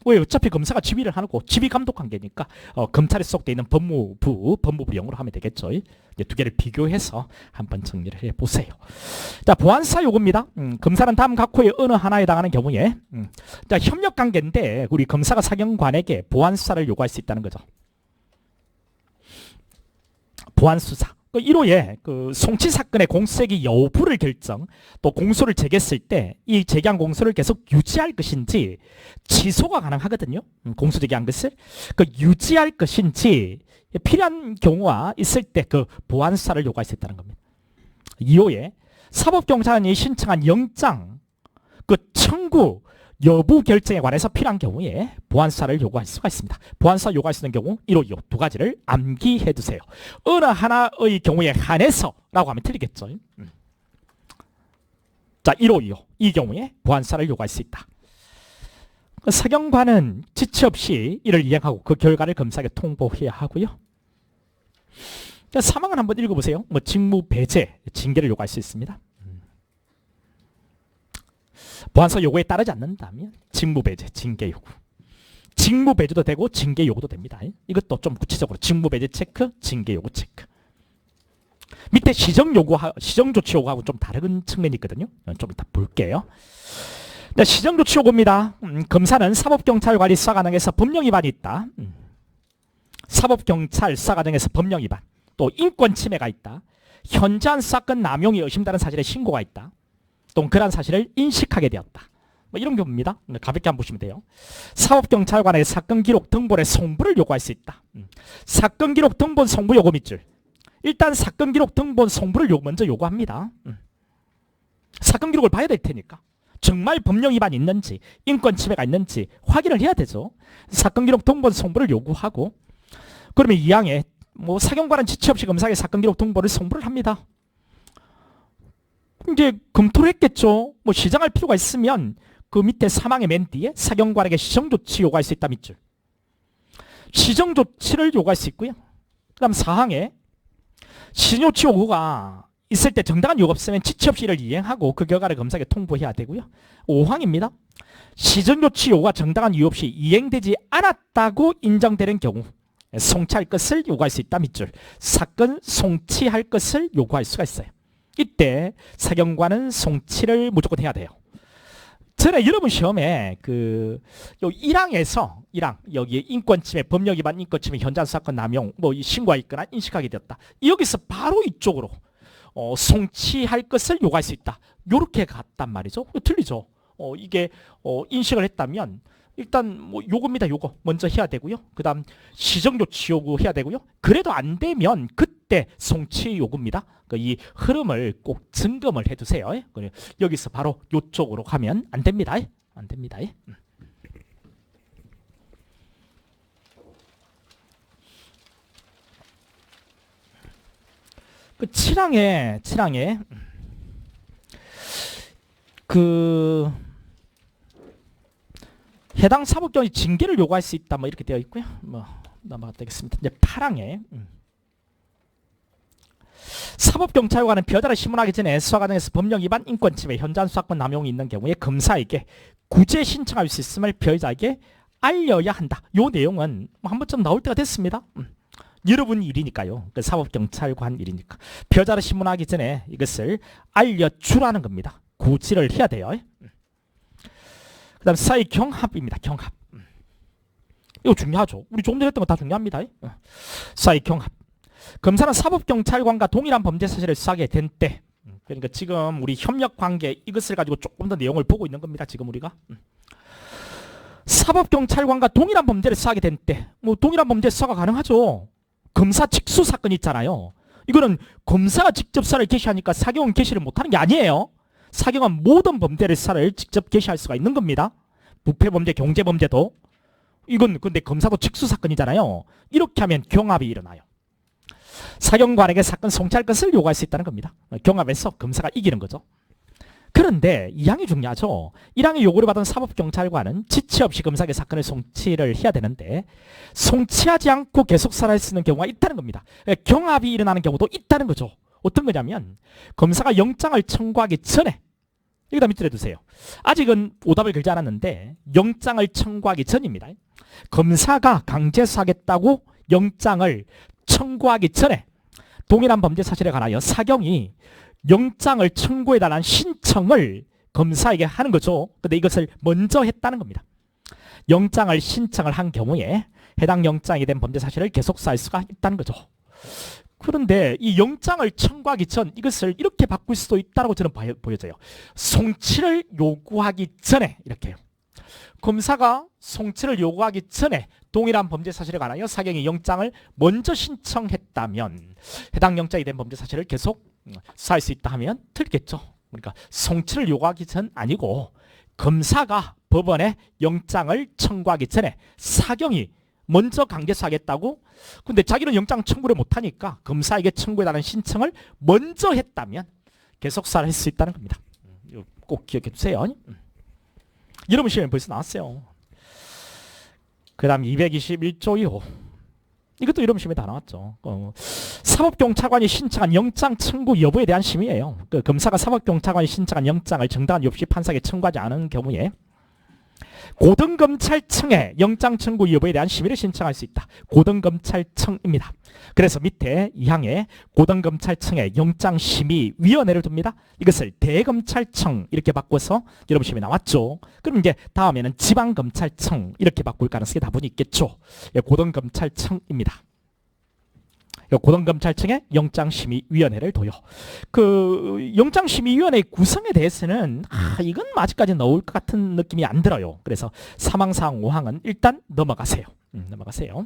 왜? 어차피 검사가 지휘를 하고 지휘 감독 관계니까 검찰에 속돼 있는 법무부령으로 하면 되겠죠. 이제 두 개를 비교해서 한번 정리를 해보세요. 자, 보안수사 요구입니다. 검사는 다음 각호의 어느 하나에 해당하는 경우에 자, 협력 관계인데 우리 검사가 사경관에게 보안수사를 요구할 수 있다는 거죠. 보안수사. 1호에 그 송치 사건의 공소기 여부를 결정, 또 공소를 제기했을 때 이 제기한 공소를 계속 유지할 것인지 취소가 가능하거든요. 공소 제기한 것을 그 유지할 것인지 필요한 경우가 있을 때 그 보안 수사를 요구할 수 있다는 겁니다. 2호에 사법경찰관이 신청한 영장 그 청구 여부 결정에 관해서 필요한 경우에 보안수사를 요구할 수가 있습니다. 보안수사 요구할 수 있는 경우 1호, 2호 두 가지를 암기해 두세요. 어느 하나의 경우에 한해서 라고 하면 틀리겠죠. 자, 1호, 2호 이 경우에 보안수사를 요구할 수 있다. 사경관은 지체 없이 이를 이행하고 그 결과를 검사에게 통보해야 하고요. 사망을 한번 읽어보세요. 직무 배제, 징계를 요구할 수 있습니다. 보안수사 요구에 따르지 않는다면 직무 배제, 징계 요구. 직무 배제도 되고 징계 요구도 됩니다. 이것도 좀 구체적으로 직무 배제 체크, 징계 요구 체크. 밑에 시정 조치 요구하고 좀 다른 측면이 있거든요. 좀 이따 볼게요. 시정 조치 요구입니다. 검사는 사법경찰관리 수사 과정에서 법령 위반이 있다. 사법경찰 수사 과정에서 법령 위반, 또 인권 침해가 있다. 현저한 사건 남용이 의심되는 사실에 신고가 있다. 또 그러한 사실을 인식하게 되었다. 이런 경우입니다. 가볍게 한번 보시면 돼요. 사법경찰관의 사건 기록 등본의 송부를 요구할 수 있다. 사건 기록 등본 송부 요구 밑줄. 일단 사건 기록 등본 송부를 먼저 요구합니다. 사건 기록을 봐야 될 테니까 정말 법령 위반이 있는지 인권 침해가 있는지 확인을 해야 되죠. 사건 기록 등본 송부를 요구하고, 그러면 2항에 사경관은 지체 없이 검사에게 사건 기록 등본을 송부를 합니다. 이제 검토를 했겠죠. 시정할 필요가 있으면 그 밑에 3항의 맨 뒤에 사경관에게 시정조치 요구할 수 있다 밑줄. 시정조치를 요구할 수 있고요. 그 다음 4항에 시정조치 요구가 있을 때 정당한 이유가 없으면 지체 없이 이를 이행하고 그 결과를 검사에게 통보해야 되고요. 5항입니다. 시정조치 요구가 정당한 이유 없이 이행되지 않았다고 인정되는 경우 송치할 것을 요구할 수 있다 밑줄. 사건 송치할 것을 요구할 수가 있어요. 이때 사경관은 송치를 무조건 해야 돼요. 전에 여러분 시험에 요 1항에서 1항 여기에 인권침해, 법령위반, 인권침해, 현장 사건 남용 신고가 있거나 인식하게 되었다. 여기서 바로 이쪽으로 송치할 것을 요구할 수 있다. 요렇게 갔단 말이죠. 틀리죠. 이게 인식을 했다면 일단 요겁니다. 요거 먼저 해야 되고요. 그 다음 시정조치 요구해야 되고요. 그래도 안 되면 그때 송치 요구입니다. 이 흐름을 꼭 점검을 해두세요. 여기서 바로 요쪽으로 가면 안 됩니다. 안 됩니다. 그 7항에 그 해당 사법경이 징계를 요구할 수 있다 뭐 이렇게 되어 있고요. 뭐 넘어가 되겠습니다. 이제 8항에 사법경찰관은 별다른 신문하기 전에 수사 과정에서 법령 위반, 인권 침해, 현장 수사권 남용이 있는 경우에 검사에게 구제 신청할 수 있음을 피해자에게 알려야 한다. 요 내용은 한 번쯤 나올 때가 됐습니다. 여러분 일이니까요. 그 사법경찰관 일이니까. 피해자를 신문하기 전에 이것을 알려주라는 겁니다. 구제를 해야 돼요. 그 다음 사회 경합입니다. 경합. 이거 중요하죠. 우리 조금 전에 했던 거 다 중요합니다. 사회 경합. 검사는 사법경찰관과 동일한 범죄 사실을 수사하게 된 때, 그러니까 지금 우리 협력관계 이것을 가지고 조금 더 내용을 보고 있는 겁니다. 지금 우리가 사법경찰관과 동일한 범죄를 수사하게 된 때, 뭐 동일한 범죄 수사가 가능하죠. 검사 직수 사건 있잖아요. 이거는 검사가 직접 수사를 개시하니까 사경은 개시를 못하는 게 아니에요. 사경은 모든 범죄를 수사를 직접 개시할 수가 있는 겁니다. 부패범죄, 경제범죄도. 이건 근데 검사도 직수 사건이잖아요. 이렇게 하면 경합이 일어나요. 사경관에게 사건 송치할 것을 요구할 수 있다는 겁니다. 경합에서 검사가 이기는 거죠. 그런데 2항이 중요하죠. 1항의 요구를 받은 사법경찰관은 지체 없이 검사에게 사건을 송치를 해야 되는데 송치하지 않고 계속 수사를 할 수 있는 경우가 있다는 겁니다. 경합이 일어나는 경우도 있다는 거죠. 어떤 거냐면 검사가 영장을 청구하기 전에, 여기다 밑줄에 두세요. 아직은 오답을 걸지 않았는데 영장을 청구하기 전입니다. 검사가 강제 수사하겠다고 영장을 청구하기 전에 동일한 범죄 사실에 관하여 사경이 영장을 청구해달라는 신청을 검사에게 하는 거죠. 근데 이것을 먼저 했다는 겁니다. 영장을 신청을 한 경우에 해당 영장이 된 범죄 사실을 계속 수사할 수가 있다는 거죠. 그런데 이 영장을 청구하기 전 이것을 이렇게 바꿀 수도 있다고 저는 보여져요. 송치를 요구하기 전에 이렇게요. 검사가 송치를 요구하기 전에 동일한 범죄 사실에 관하여 사경이 영장을 먼저 신청했다면 해당 영장이 된 범죄 사실을 계속 수사할 수 있다 하면 틀리겠죠. 그러니까 송치를 요구하기 전 아니고 검사가 법원에 영장을 청구하기 전에 사경이 먼저 강제 수사하겠다고, 근데 자기는 영장 청구를 못하니까 검사에게 청구해달라는 신청을 먼저 했다면 계속 수사를 할 수 있다는 겁니다. 꼭 기억해 두세요. 여러분 시험에 벌써 나왔어요. 그 다음 221조 2호. 이것도 이런 시험에 다 나왔죠. 사법경찰관이 신청한 영장 청구 여부에 대한 심의예요. 검사가 사법경찰관이 신청한 영장을 정당한 유 없이 판사에게 청구하지 않은 경우에 고등검찰청에 영장 청구 여부에 대한 심의를 신청할 수 있다. 고등검찰청입니다. 그래서 밑에 2항에 고등검찰청에 영장심의위원회를 둡니다. 이것을 대검찰청 이렇게 바꿔서 여러분 시험에 나왔죠. 그럼 이제 다음에는 지방검찰청 이렇게 바꿀 가능성이 다분히 있겠죠. 고등검찰청입니다. 고등검찰청에 영장심의위원회를 둬요. 그 영장심의위원회 구성에 대해서는 이건 아직까지 나올 것 같은 느낌이 안 들어요. 그래서 3항, 4항, 5항은 일단 넘어가세요. 넘어가세요.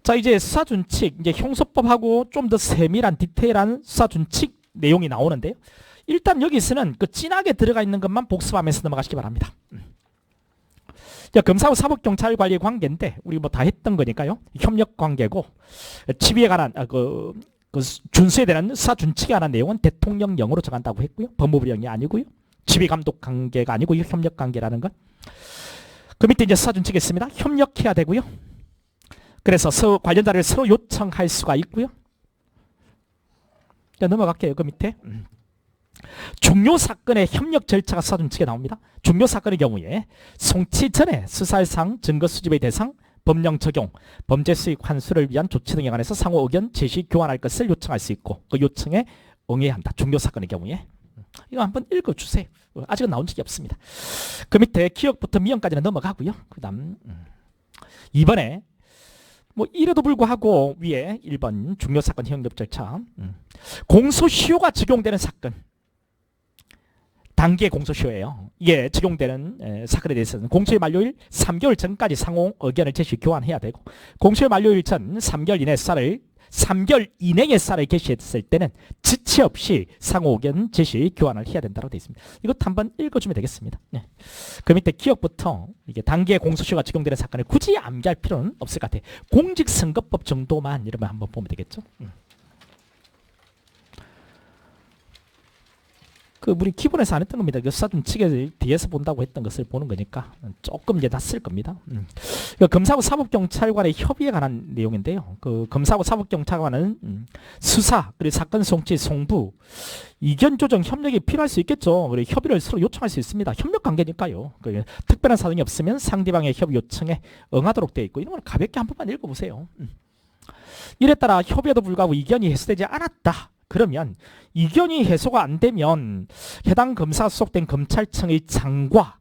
자, 이제 수사준칙, 이제 형소법하고 좀 더 세밀한 디테일한 수사준칙 내용이 나오는데요. 일단 여기서는 그 진하게 들어가 있는 것만 복습하면서 넘어가시기 바랍니다. 검사하고 사법경찰관리의 관계인데 우리 뭐 다 했던 거니까요. 협력관계고 지휘에 관한 그 준수에 대한 수사준칙에 관한 내용은 대통령령으로 정한다고 했고요. 법무부령이 아니고요. 지휘감독관계가 아니고요. 협력관계라는 건. 그 밑에 이제 수사준칙이 있습니다. 협력해야 되고요. 그래서 관련 자료를 서로 요청할 수가 있고요. 넘어갈게요. 그 밑에. 중요 사건의 협력 절차가 수사준칙에 나옵니다. 중요 사건의 경우에 송치 전에 수사상 증거 수집의 대상, 법령 적용, 범죄 수익 환수를 위한 조치 등에 관해서 상호 의견 제시 교환할 것을 요청할 수 있고 그 요청에 응해야 한다. 중요 사건의 경우에. 이거 한번 읽어주세요. 아직은 나온 적이 없습니다. 그 밑에 기억부터 미연까지는 넘어가고요. 그 다음 이번에 뭐 이래도 불구하고 위에 1번 중요 사건 협력 절차 공소시효가 적용되는 사건 단계 공소시효예요. 이게 적용되는 사건에 대해서는 공소시효 만료일 3개월 전까지 상호 의견을 제시 교환해야 되고 공소시효 만료일 전 3개월 이내 수사를 3개월 이내에 쌀을 개시했을 때는 지체 없이 상호 의견 제시 교환을 해야 된다고 되어 있습니다. 이것 한번 읽어주면 되겠습니다. 네. 그 밑에 기억부터 이게 단기의 공소시효가 적용되는 사건을 굳이 암기할 필요는 없을 것 같아요. 공직선거법 정도만 이러면 한번 보면 되겠죠. 그 우리 기본에서 안 했던 겁니다. 사준 측에 뒤에서 본다고 했던 것을 보는 거니까 조금 이제 낯설 겁니다. 검사하고 사법경찰관의 협의에 관한 내용인데요. 그 검사하고 사법경찰관은 수사 그리고 사건 송치 송부 이견 조정 협력이 필요할 수 있겠죠. 그리고 협의를 서로 요청할 수 있습니다. 협력 관계니까요. 그 특별한 사정이 없으면 상대방의 협의 요청에 응하도록 되어 있고 이런 걸 가볍게 한 번만 읽어보세요. 이에 따라 협의에도 불구하고 이견이 해소되지 않았다. 그러면 이견이 해소가 안 되면 해당 검사가 소속된 검찰청의 장과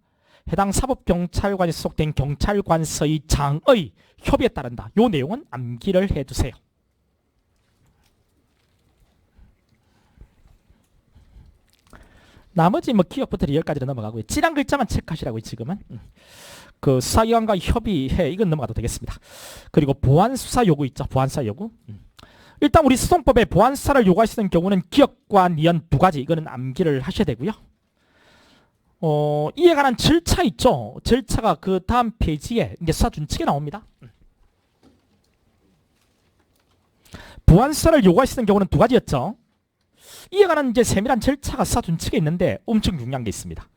해당 사법경찰관이 소속된 경찰관서의 장의 협의에 따른다. 이 내용은 암기를 해두세요. 나머지 뭐 기억부터 리얼까지로 넘어가고요. 찌란 글자만 체크하시라고요. 지금은. 그 수사기관과 협의해 이건 넘어가도 되겠습니다. 그리고 보안수사 요구 있죠. 보안수사 요구. 일단 우리 수송법에 보안수사를 요구할 수 있는 경우는 기억과 니은 두 가지 이거는 암기를 하셔야 되고요. 이에 관한 절차 있죠. 절차가 그 다음 페이지에 이제 수사 준칙에 나옵니다. 보안수사를 요구할 수 있는 경우는 두 가지였죠. 이에 관한 이제 세밀한 절차가 수사 준칙에 있는데 엄청 중요한 게 있습니다.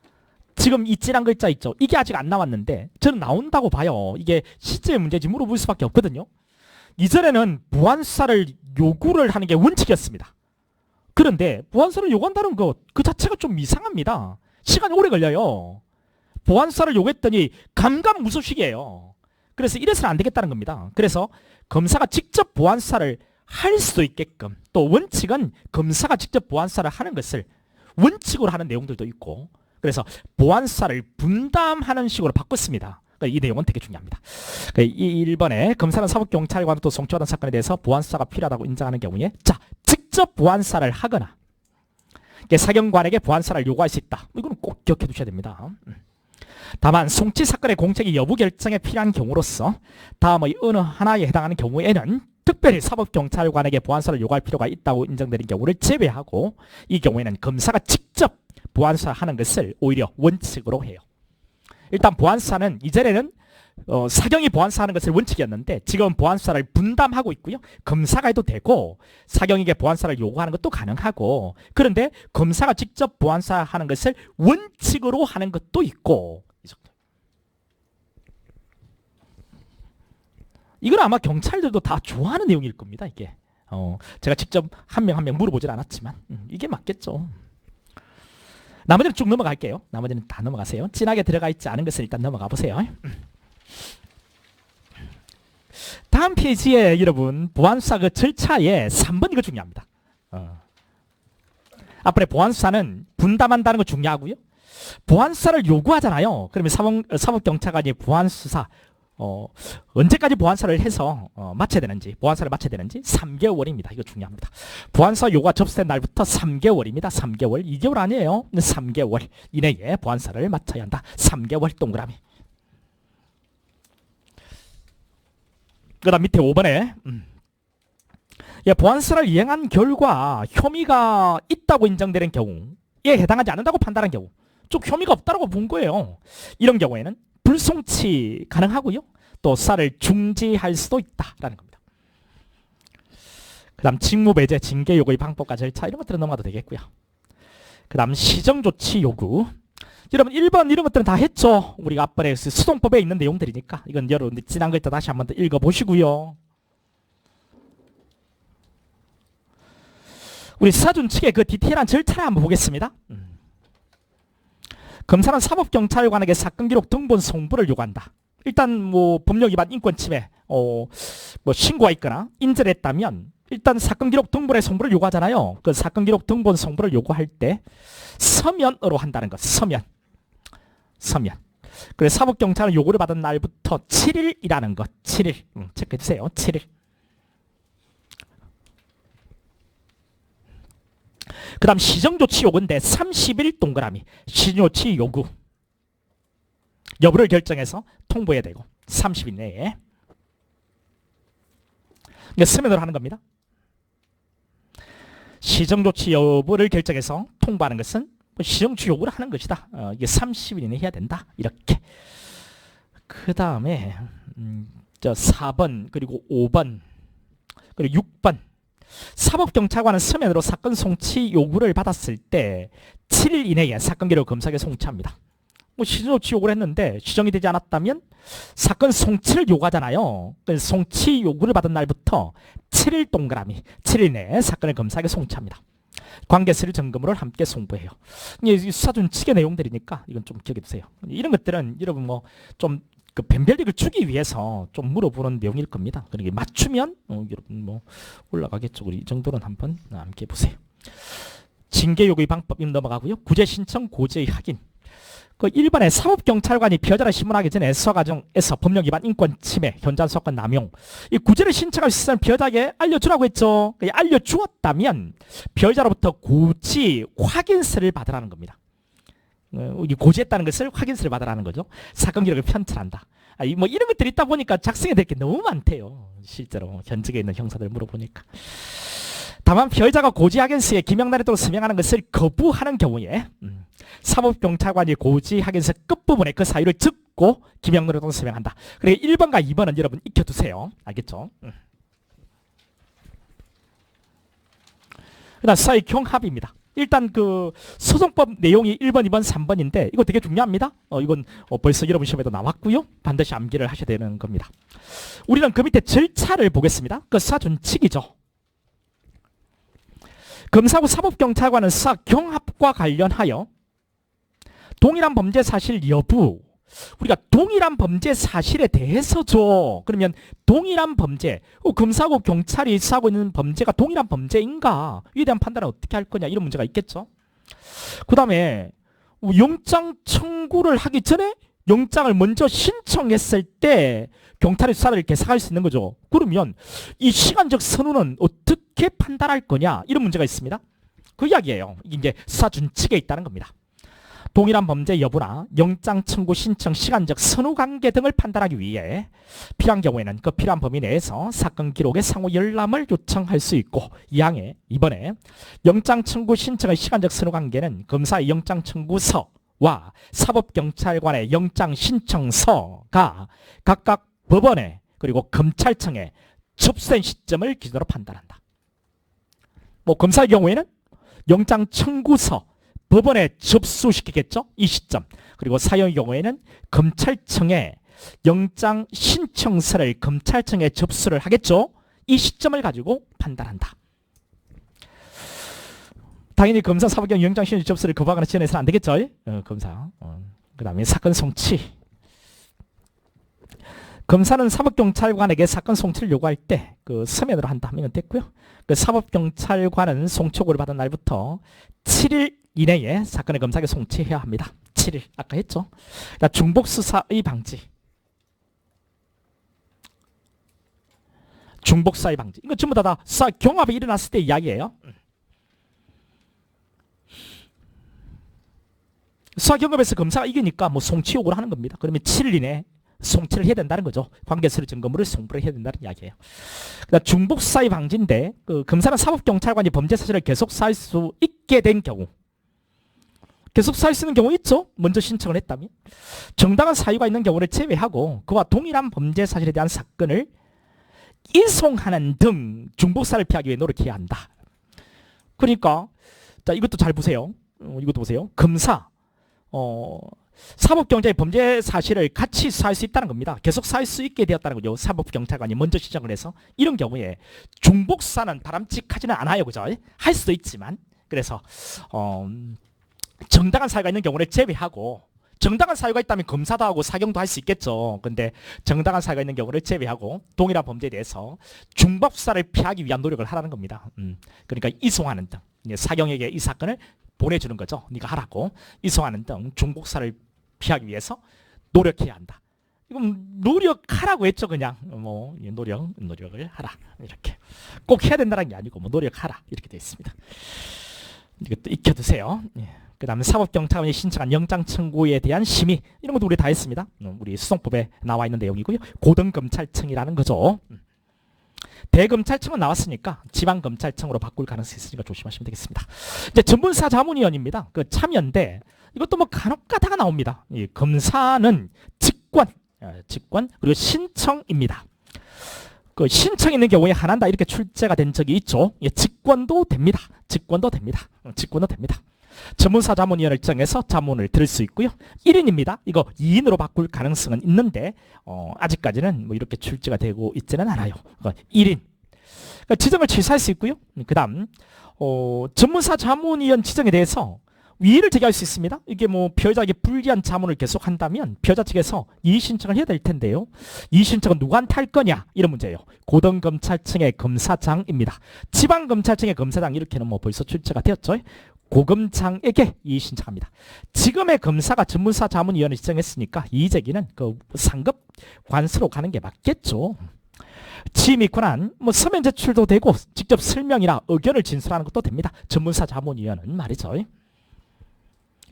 지금 이 찌란 글자 있죠. 이게 아직 안 나왔는데 저는 나온다고 봐요. 이게 실제 문제지 물어볼 수밖에 없거든요. 이전에는 보안수사를 요구를 하는 게 원칙이었습니다. 그런데 보안수사를 요구한다는 것 그 자체가 좀 이상합니다. 시간이 오래 걸려요. 보안수사를 요구했더니 감감무소식이에요. 그래서 이래서는 안 되겠다는 겁니다. 그래서 검사가 직접 보안수사를 할 수 있게끔 또 원칙은 검사가 직접 보안수사를 하는 것을 원칙으로 하는 내용들도 있고 그래서 보안수사를 분담하는 식으로 바꿨습니다. 이 내용은 되게 중요합니다. 1번에 검사는 사법경찰관으로부터 송치받은 사건에 대해서 보안수사가 필요하다고 인정하는 경우에 자 직접 보안수사를 하거나 사경관에게 보안수사를 요구할 수 있다. 이거는 꼭 기억해 두셔야 됩니다. 다만 송치 사건의 공책이 여부 결정에 필요한 경우로서 다음의 어느 하나에 해당하는 경우에는 특별히 사법경찰관에게 보안수사를 요구할 필요가 있다고 인정되는 경우를 제외하고 이 경우에는 검사가 직접 보안수사를 하는 것을 오히려 원칙으로 해요. 일단 보안수사는 이전에는 사경이 보안수사하는 것을 원칙이었는데 지금 보안수사를 분담하고 있고요. 검사가 해도 되고 사경에게 보안수사를 요구하는 것도 가능하고 그런데 검사가 직접 보안수사하는 것을 원칙으로 하는 것도 있고 이 정도. 이건 아마 경찰들도 다 좋아하는 내용일 겁니다. 이게 제가 직접 한 명 한 명 물어보질 않았지만 이게 맞겠죠. 나머지는 쭉 넘어갈게요. 나머지는 다 넘어가세요. 진하게 들어가 있지 않은 것을 일단 넘어가 보세요. 다음 페이지에 여러분 보안수사 그 절차에 3번 이거 중요합니다. 앞으로 보안수사는 분담한다는 거 중요하고요. 보안수사를 요구하잖아요. 그러면 사법경찰관이 보안수사 언제까지 보안수사를 해서 마쳐야 되는지 보안수사를 마쳐야 되는지 3개월입니다. 이거 중요합니다. 보안수사 요구가 접수된 날부터 3개월입니다. 3개월 2개월 아니에요. 3개월 이내에 보안수사를 마쳐야 한다. 3개월 동그라미. 그 다음 밑에 5번에 보안수사를 이행한 결과 혐의가 있다고 인정되는 경우에 해당하지 않는다고 판단한 경우 쭉 혐의가 없다고 본 거예요. 이런 경우에는 불송치 가능하고요. 또 수사를 중지할 수도 있다라는 겁니다. 그 다음 직무배제, 징계 요구의 방법과 절차 이런 것들은 넘어가도 되겠고요. 그 다음 시정조치 요구. 여러분 1번 이런 것들은 다 했죠. 우리가 앞번에 수송법에 있는 내용들이니까 이건 여러분들 지난 글자 다시 한번 더 읽어보시고요. 우리 수사준칙의 그 디테일한 절차를 한번 보겠습니다. 검사는 사법경찰관에게 사건 기록 등본 송부를 요구한다. 일단 뭐 법령 위반 인권 침해 뭐 신고가 있거나 인정을 했다면 일단 사건 기록 등본의 송부를 요구하잖아요. 그 사건 기록 등본 송부를 요구할 때 서면으로 한다는 것. 서면. 그래서 사법경찰은 요구를 받은 날부터 7일이라는 것. 7일. 체크해 주세요. 7일. 그 다음 시정조치 요구인데 30일 동그라미. 시정조치 요구. 여부를 결정해서 통보해야 되고 30일 내에. 서면으로 하는 겁니다. 시정조치 여부를 결정해서 통보하는 것은 시정조치 요구를 하는 것이다. 이게 30일 이내에 해야 된다. 이렇게. 그 다음에 저 4번 그리고 5번 그리고 6번 사법경찰관은 서면으로 사건 송치 요구를 받았을 때 7일 이내에 사건 기록을 검사에게 송치합니다. 뭐 시정조치 요구를 했는데 시정이 되지 않았다면 사건 송치를 요구하잖아요. 그래서 송치 요구를 받은 날부터 7일 동그라미 7일 내에 사건을 검사에게 송치합니다. 관계서류 점검을 함께 송부해요. 이게 수사준칙의 내용들이니까 이건 좀 기억해 두세요. 이런 것들은 여러분 뭐 좀 그 변별력을 주기 위해서 좀 물어보는 내용일 겁니다. 그러니까 맞추면 여러분 뭐 올라가겠죠. 우리 이 정도는 한번 함께 보세요. 징계 요구의 방법 넘어가고요. 구제 신청 고지의 확인. 그 1번에 사법경찰관이 피해자를 신문하기 전에 수사 과정에서 법령 위반, 인권 침해, 현장 수사권 남용, 이 구제를 신청할 수 있는 피해자에게 알려주라고 했죠. 알려주었다면 피해자로부터 고지 확인서를 받으라는 겁니다. 고지했다는 것을 확인서를 받으라는 거죠. 사건 기록을 편찬한다. 뭐 이런 것들이 있다 보니까 작성해야 될 게 너무 많대요. 실제로 현직에 있는 형사들 물어보니까. 다만 피해자가 고지 확인서에 기명날에 따라 서명하는 것을 거부하는 경우에 사법경찰관이 고지 확인서 끝부분에 그 사유를 적고 기명날에 따라 서명한다. 그리고 1번과 2번은 여러분 익혀두세요. 알겠죠? 그 다음 사의 경합입니다. 일단 그 소송법 내용이 1번, 2번, 3번인데 이거 되게 중요합니다. 이건 벌써 여러분 시험에도 나왔고요. 반드시 암기를 하셔야 되는 겁니다. 우리는 그 밑에 절차를 보겠습니다. 그 수사준칙이죠. 검사하고 사법경찰관은 수사 경합과 관련하여 동일한 범죄 사실 여부, 우리가 동일한 범죄 사실에 대해서죠. 그러면 동일한 범죄, 검사하고 경찰이 수사하고 있는 범죄가 동일한 범죄인가, 이에 대한 판단을 어떻게 할 거냐, 이런 문제가 있겠죠. 그 다음에 영장 청구를 하기 전에 영장을 먼저 신청했을 때 경찰이 수사를 개사할 수 있는 거죠. 그러면 이 시간적 선우는 어떻게 판단할 거냐, 이런 문제가 있습니다. 그 이야기예요. 이게 수사 준칙에 있다는 겁니다. 동일한 범죄 여부나 영장 청구 신청 시간적 선후 관계 등을 판단하기 위해 필요한 경우에는 그 필요한 범위 내에서 사건 기록의 상호 열람을 요청할 수 있고, 이항에 이번에 영장 청구 신청의 시간적 선후 관계는 검사의 영장 청구서와 사법경찰관의 영장 신청서가 각각 법원에 그리고 검찰청에 접수된 시점을 기준으로 판단한다. 뭐 검사의 경우에는 영장 청구서 법원에 접수시키겠죠. 이 시점. 그리고 사형의 경우에는 검찰청에 영장 신청서를 검찰청에 접수를 하겠죠. 이 시점을 가지고 판단한다. 당연히 검사, 사법경 영장 신청 접수를 거부하거나 지연해서는 안 되겠죠. 검사. 그 다음에 사건 송치. 검사는 사법경찰관에게 사건 송치를 요구할 때 그 서면으로 한다 하면 됐고요. 그 사법경찰관은 송치 요구를 받은 날부터 7일 이내에 사건을 검사에게 송치해야 합니다. 7일 아까 했죠. 중복수사의 방지. 중복수사의 방지. 이거 전부 다 수사 경합이 일어났을 때 이야기예요. 수사 경합에서 검사가 이기니까 뭐 송치 요구를 하는 겁니다. 그러면 7일 이내에 송치를 해야 된다는 거죠. 관계서류 증거물을 송부를 해야 된다는 이야기예요. 그러니까 중복수사의 방지인데 그 검사는 사법경찰관이 범죄 사실을 계속 수사할 수 있게 된 경우, 계속 수사할 수 있는 경우 있죠. 먼저 신청을 했다면. 정당한 사유가 있는 경우를 제외하고 그와 동일한 범죄 사실에 대한 사건을 이송하는 등 중복수사를 피하기 위해 노력해야 한다. 그러니까 자 이것도 잘 보세요. 이것도 보세요. 검사 사법경찰의 범죄 사실을 같이 수사할 수 있다는 겁니다. 계속 수사할 수 있게 되었다는 거죠. 사법경찰관이 먼저 신청을 해서. 이런 경우에 중복수사는 바람직하지는 않아요. 그죠? 할 수도 있지만. 그래서 정당한 사유가 있는 경우를 제외하고, 정당한 사유가 있다면 검사도 하고 사경도 할 수 있겠죠. 근데 정당한 사유가 있는 경우를 제외하고 동일한 범죄에 대해서 중복수사를 피하기 위한 노력을 하라는 겁니다. 그러니까 이송하는 등, 사경에게 이 사건을 보내주는 거죠. 네가 하라고. 이송하는 등 중복수사를 피하기 위해서 노력해야 한다. 이건 노력하라고 했죠. 그냥 뭐 노력을 하라, 이렇게 꼭 해야 된다는 게 아니고 뭐 노력하라 이렇게 되어 있습니다. 이것도 익혀두세요. 그 다음에 사법경찰관이 신청한 영장 청구에 대한 심의, 이런 것도 우리 다 했습니다. 우리 수송법에 나와 있는 내용이고요. 고등검찰청이라는 거죠. 대검찰청은 나왔으니까 지방검찰청으로 바꿀 가능성이 있으니까 조심하시면 되겠습니다. 이제 전문사 자문위원입니다. 그 참여인데 이것도 뭐 간혹 가다가 나옵니다. 이 검사는 직권 그리고 신청입니다. 그 신청 있는 경우에 하나다 이렇게 출제가 된 적이 있죠. 예, 직권도 됩니다. 직권도 됩니다. 전문사 자문위원을 정해서 자문을 들을 수 있고요. 1인입니다. 이거 2인으로 바꿀 가능성은 있는데 아직까지는 뭐 이렇게 출제가 되고 있지는 않아요. 1인. 그러니까 지정을 취소할 수 있고요. 그 다음 전문사 자문위원 지정에 대해서 위의를 제기할 수 있습니다. 이게 뭐 피해자에게 불리한 자문을 계속한다면 피해자 측에서 이의 신청을 해야 될 텐데요. 이의 신청은 누구한테 할 거냐 이런 문제예요. 고등검찰청의 검사장입니다. 지방검찰청의 검사장 이렇게는 뭐 벌써 출제가 되었죠. 고검장에게 이의 신청합니다. 지금의 검사가 전문사 자문위원을 지정했으니까 이의 제기는 그 상급 관서로 가는 게 맞겠죠. 취미 권한 뭐 서면 제출도 되고 직접 설명이나 의견을 진술하는 것도 됩니다. 전문사 자문위원은 말이죠.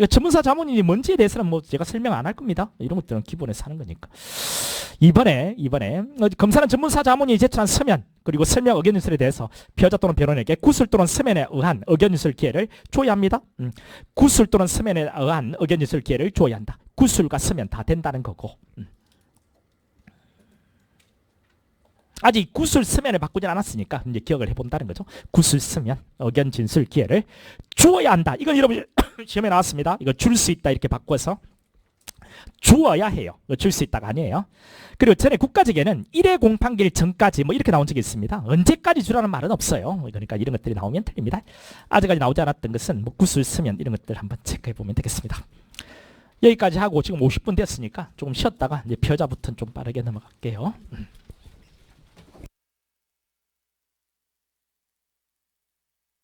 전문사 자문위원이 뭔지에 대해서는 뭐 제가 설명 안 할 겁니다. 이런 것들은 기본에서 하는 거니까. 이번에 검사는 전문사 자문위원이 제출한 서면 그리고 설명 의견 진술에 대해서 피해자 또는 변호인에게 구술 또는 서면에 의한 의견 진술 기회를 줘야 합니다. 구술 또는 서면에 의한 의견 진술 기회를 줘야 한다. 구술과 서면 다 된다는 거고. 아직 구술 서면을 바꾸지 않았으니까 이제 기억을 해본다는 거죠. 구술 서면 의견 진술 기회를 주어야 한다. 이건 여러분 시험에 나왔습니다. 이거 줄 수 있다 이렇게 바꿔서 주어야 해요. 줄 수 있다가 아니에요. 그리고 전에 국가직에는 1회 공판기일 전까지 뭐 이렇게 나온 적이 있습니다. 언제까지 주라는 말은 없어요. 그러니까 이런 것들이 나오면 틀립니다. 아직까지 나오지 않았던 것은 뭐 구술 서면 이런 것들 한번 체크해 보면 되겠습니다. 여기까지 하고 지금 50분 됐으니까 조금 쉬었다가 이제 피해자부터는 좀 빠르게 넘어갈게요.